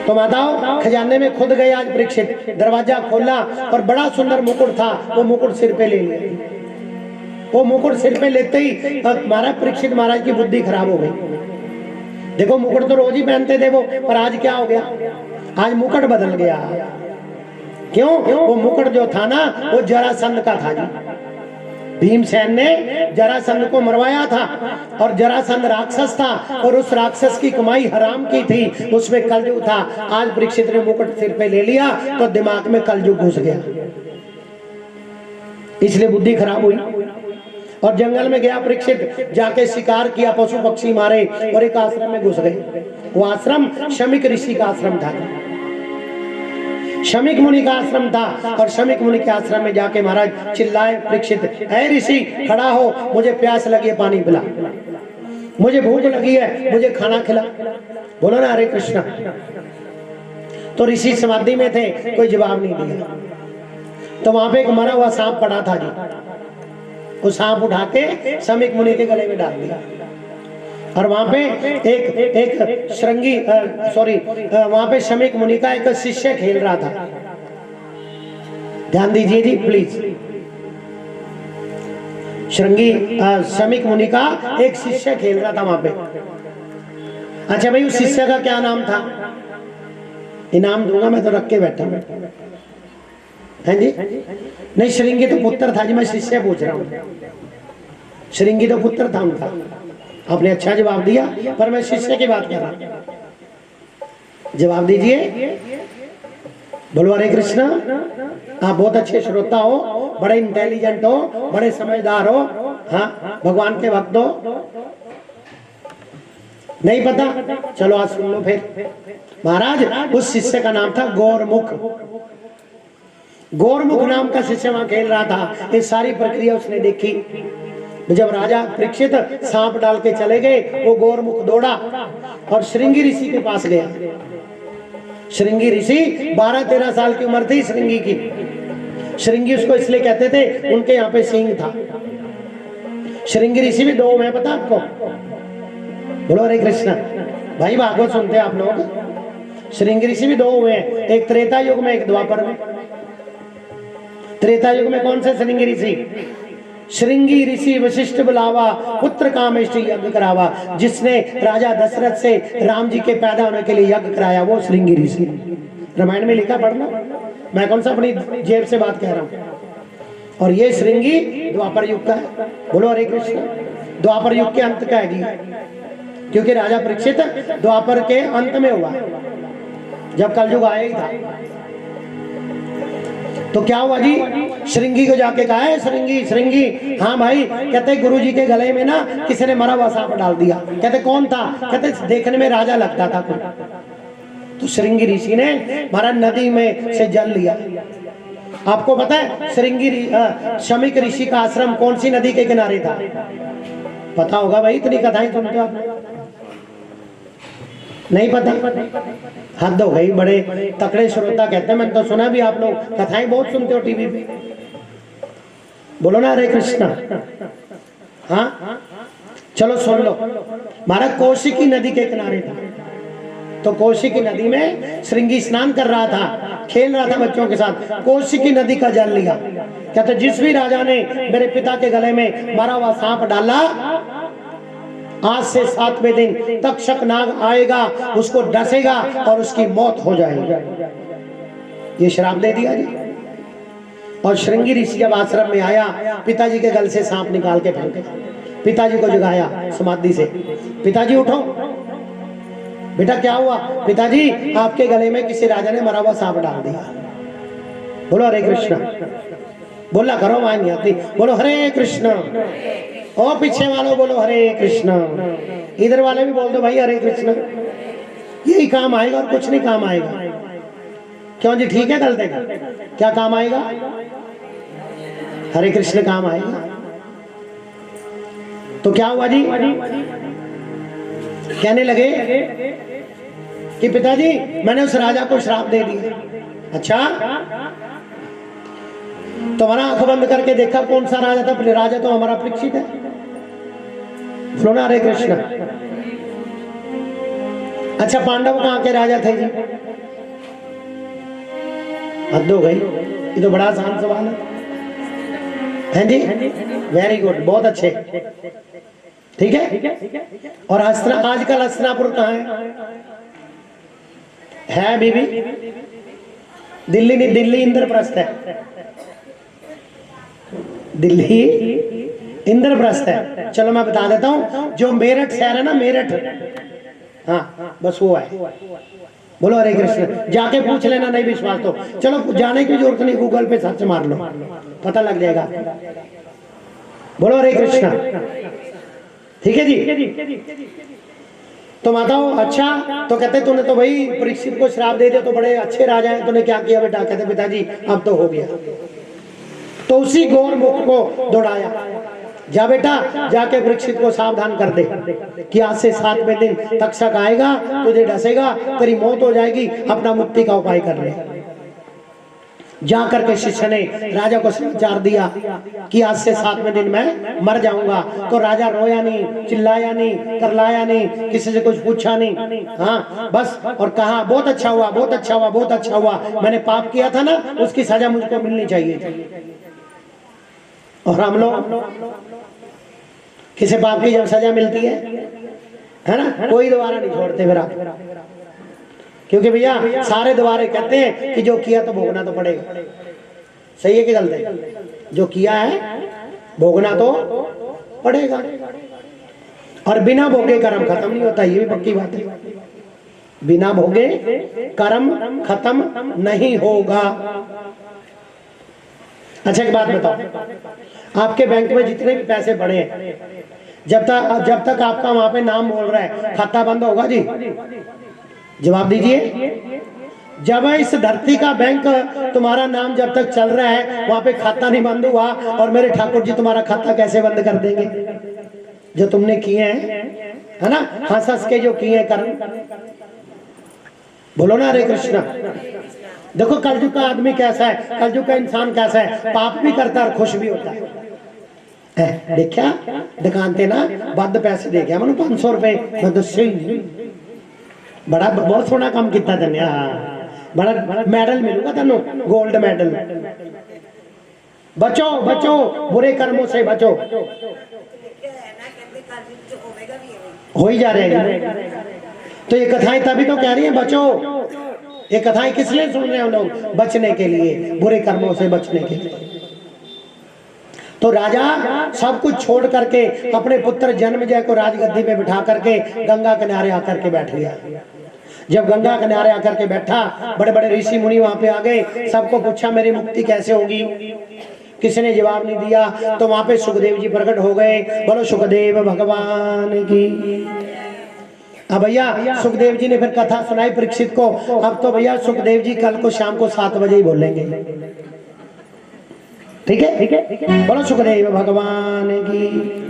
तो माताओं खजाने में खुद गए आज परीक्षित। दरवाजा खोला और बड़ा सुंदर मुकुट था, वो मुकुट सिर पे ले लिया। वो मुकुट सिर पे लेते ही महाराज परीक्षित महाराज की बुद्धि खराब हो गई। देखो मुकुट तो रोज ही पहनते थे वो, पर आज क्या हो गया? आज मुकुट बदल गया। क्यों? वो मुकुट जो था ना वो जरासंध का था जी। भीमसेन ने जरासंध को मरवाया था और जरासंध राक्षस था और उस राक्षस की कमाई हराम की थी, उसमें कलयुग था। आज परीक्षित ने मुकुट सिर पे ले लिया तो दिमाग में कलयुग घुस गया, इसलिए बुद्धि खराब हुई और जंगल में गया परीक्षित, जाके शिकार किया, पशु पक्षी मारे और एक आश्रम में घुस गए। वो आश्रम शमिक ऋषि का आश्रम था, शमिक मुनि का आश्रम था। और शमिक मुनि के आश्रम में जाके महाराज चिल्लाए परीक्षित, ऐ ऋषि खड़ा हो, मुझे प्यास लगी है, पानी पिला, मुझे भूख लगी है, मुझे खाना खिला। बोलो ना हरे कृष्णा। तो ऋषि समाधि में थे, कोई जवाब नहीं दिया। तो वहां पे एक मरा हुआ सांप पड़ा था जी, वो सांप उठा के शमिक मुनि के गले में डाल दिया। और वहां पे एक श्रृंगी वहां पे शमिक मुनि का एक शिष्य खेल रहा था। ध्यान दीजिए जी प्लीज। श्रृंगी शमिक मुनि का एक शिष्य खेल रहा था वहां पे। अच्छा भाई, उस शिष्य का क्या नाम था? इनाम दूंगा मैं, तो रख के बैठा हूं। है जी? नहीं, श्रृंगी तो पुत्र था जी, मैं शिष्य पूछ रहा हूं। श्रृंगी तो पुत्र था उनका। आपने अच्छा जवाब दिया, पर मैं शिष्य की बात कर रहा हूं। जवाब दीजिए। बोलो हरे कृष्णा। आप बहुत अच्छे श्रोता हो, बड़े इंटेलिजेंट हो, बड़े समझदार हो। हाँ, भगवान के भक्त हो। नहीं पता? चलो आज सुन लो फिर। महाराज, उस शिष्य का नाम था गौरमुख। गौरमुख नाम का शिष्य वहां खेल रहा था। ये सारी प्रक्रिया उसने देखी। जब राजा परीक्षित सांप डाल के चले गए, वो गौरमुख दौड़ा और श्रृंगी ऋषि के पास गया। श्रृंगी ऋषि 12-13 साल की उम्र थी श्रृंगी की। श्रृंगी उसको इसलिए कहते थे, उनके यहाँ पे सिंह था। श्रृंगी ऋषि भी 2 हुए, पता आपको? बोलो हरे कृष्ण। भाई भागवत सुनते हैं आप लोग। श्रृंगी ऋषि भी 2 हुए हैं, एक त्रेता युग में, एक द्वापर में। त्रेता युग में कौन से श्रृंगी ऋषि? श्रृंगी ऋषि वशिष्ठ बुलावा, पुत्र कामेष्टि यज्ञ करावा। जिसने राजा दशरथ से राम जी के पैदा होने के लिए यज्ञ कराया, वो श्रृंगी ऋषि। रामायण में लिखा, पढ़ना। मैं कौन सा अपनी जेब से बात कह रहा हूँ। और ये श्रृंगी द्वापर युग का है। बोलो हरे कृष्ण। द्वापर युग के अंत का है, क्योंकि राजा परीक्षित द्वापर के अंत में हुआ, जब कलयुग आया ही था। तो क्या हुआ जी? श्रृंगी को जाके कहा है, श्रृंगी श्रृंगी। हाँ भाई। कहते गुरुजी के गले में ना किसी ने मरा हुआ सांप डाल दिया। कहते कौन था? कहते देखने में राजा लगता था कोई। तो श्रृंगी ऋषि ने महाराज नदी में से जल लिया। आपको पता है श्रृंगी शमिक ऋषि का आश्रम कौन सी नदी के किनारे था? पता होगा भाई, इतनी कथाएं सुनते हो आप। नहीं पता? हद हो गई, बड़े तकड़े श्रोता कहते हैं। मैंने तो सुना भी, आप लोग कथाएं बहुत सुनते हो टीवी पे। बोलो ना हरे कृष्णा। हाँ, चलो सुन लो। महाराज कोशिकी नदी के किनारे था। तो कोशिकी नदी में श्रृंगी स्नान कर रहा था, खेल रहा था बच्चों के साथ। कोशिकी नदी का जल लिया। कहते जिस भी राजा ने मेरे पिता के गले में मरा हुआ सांप डाला, आज से 7वें दिन तक्षक नाग आएगा, उसको डसेगा और उसकी मौत हो जाएगी। ये श्राप दे दिया जी। और श्रृंगी ऋषि जब आश्रम में आया, पिताजी के गल से सांप निकाल के फेंका। पिताजी को जगाया समाधि से। पिताजी उठो। बेटा क्या हुआ? पिताजी आपके गले में किसी राजा ने मरा हुआ सांप डाल दिया। बोलो हरे कृष्ण। बोला करो, वहां नहीं आती। बोलो हरे कृष्ण। और पीछे वालों बोलो हरे कृष्ण। इधर वाले भी बोल दो भाई हरे कृष्ण। यही काम आएगा और कुछ नहीं काम आएगा। क्यों जी? ठीक है, गलत है? क्या काम आएगा? हरे कृष्ण काम आएगा। तो क्या हुआ जी? कहने लगे कि पिताजी मैंने उस राजा को श्राप दे दिया। अच्छा, तुम्हारा आंख बंद करके देखा कौन सा राजा था? राजा तो हमारा परीक्षित है। बोलो ना हरे कृष्ण। अच्छा, पांडव कहां के राजा थे जी? हद हो गई, ये तो बड़ा आसान सवाल है जी। वेरी गुड, बहुत अच्छे। ठीक है। और आजकल हस्तिनापुर कहाँ है बीबी? दिल्ली नहीं, दिल्ली इंद्रप्रस्थ है। दिल्ली इंद्रप्रस्थ है। चलो मैं बता देता हूँ, जो मेरठ शहर है ना, मेरठ, हाँ बस वो है। बोलो हरे कृष्ण। जाके पूछ लेना, नहीं विश्वास तो चलो जाने की जरूरत नहीं, गूगल पे सर्च मार लो, पता लग जाएगा। बोलो हरे कृष्ण। ठीक है जी। तो माताओं, अच्छा, तो कहते तूने तो भाई परीक्षित को श्राप दे दिया, तो बड़े अच्छे राजा हैं, तूने क्या किया बेटा? कहते पिताजी अब तो हो गया। तो उसी गौरमुख को दौड़ाया, जा बेटा जाके परीक्षित को सावधान कर दे कि आज से 7वें दिन तक्षक आएगा, तुझे डसेगा, तेरी मौत हो जाएगी, अपना मुक्ति का उपाय कर ले। जा करके शिष्य ने राजा को समाचार दिया कि आज से 7वें दिन मैं मर जाऊंगा। तो राजा रोया नहीं, चिल्लाया नहीं, करलाया नहीं, किसी से कुछ पूछा नहीं। हाँ बस, और कहा बहुत अच्छा हुआ, बहुत अच्छा हुआ, बहुत अच्छा हुआ, मैंने पाप किया था ना, उसकी सजा मुझको मिलनी चाहिए थी। और हम लोग किसी पाप की जब सजा मिलती है ना, कोई दोबारा नहीं छोड़ते फिर आप, क्योंकि भैया सारे दोबारे कहते हैं कि जो किया तो भोगना तो पड़ेगा। सही है कि गलत है? जो किया है भोगना तो पड़ेगा। और बिना भोगे कर्म खत्म नहीं होता, ये भी पक्की बात है। बिना भोगे कर्म खत्म नहीं होगा। अच्छा एक बात बताओ, आपके बैंक में जितने भी पैसे पड़े हैं, जब तक आपका वहां पे नाम बोल रहा है, खाता बंद होगा जी? जवाब दीजिए। जब इस धरती का बैंक तुम्हारा नाम जब तक चल रहा है, वहां पे खाता नहीं बंद हुआ, और मेरे ठाकुर जी तुम्हारा खाता कैसे बंद कर देंगे? जो तुमने किए हैं, है ना, हंस हंस के जो किए कर्म, बोलो ना हरे कृष्णा। देखो कलयुग का आदमी कैसा है, कलयुग का इंसान कैसा है, पाप भी करता है और खुश भी होता है। देखा दुकान ना बद पैसे दे गया मैं 500 रुपए, मैं दस बड़ा बहुत सोहना काम किया तेने, बड़ा मैडल मिलूगा तेन, गोल्ड मैडल। बचो बचो, बुरे कर्मों से बचो। हो ही जा रहे हैं तो ये कथाएं तभी तो कह रही हैं बचो। ये कथाएं किस लिए सुन रहे हैं लोग? बचने के लिए, बुरे कर्मों से बचने के लिए। तो राजा सब कुछ छोड़ करके अपने पुत्र जन्मेजय को राजगद्दी पे बिठा करके गंगा किनारे आकर के बैठ गया। जब गंगा किनारे आकर के बैठा, बड़े बड़े ऋषि मुनि वहां पे आ गए, सबको पूछा मेरी मुक्ति कैसे होगी? किसी ने जवाब नहीं दिया। तो वहां पे सुखदेव जी प्रकट हो गए। बोलो सुखदेव भगवान की। अब भैया सुखदेव जी ने फिर कथा सुनाई परीक्षित को। अब तो भैया सुखदेव जी कल को शाम को 7 बजे ही बोलेंगे। ठीक है, बोलो सुखदेव भगवान की।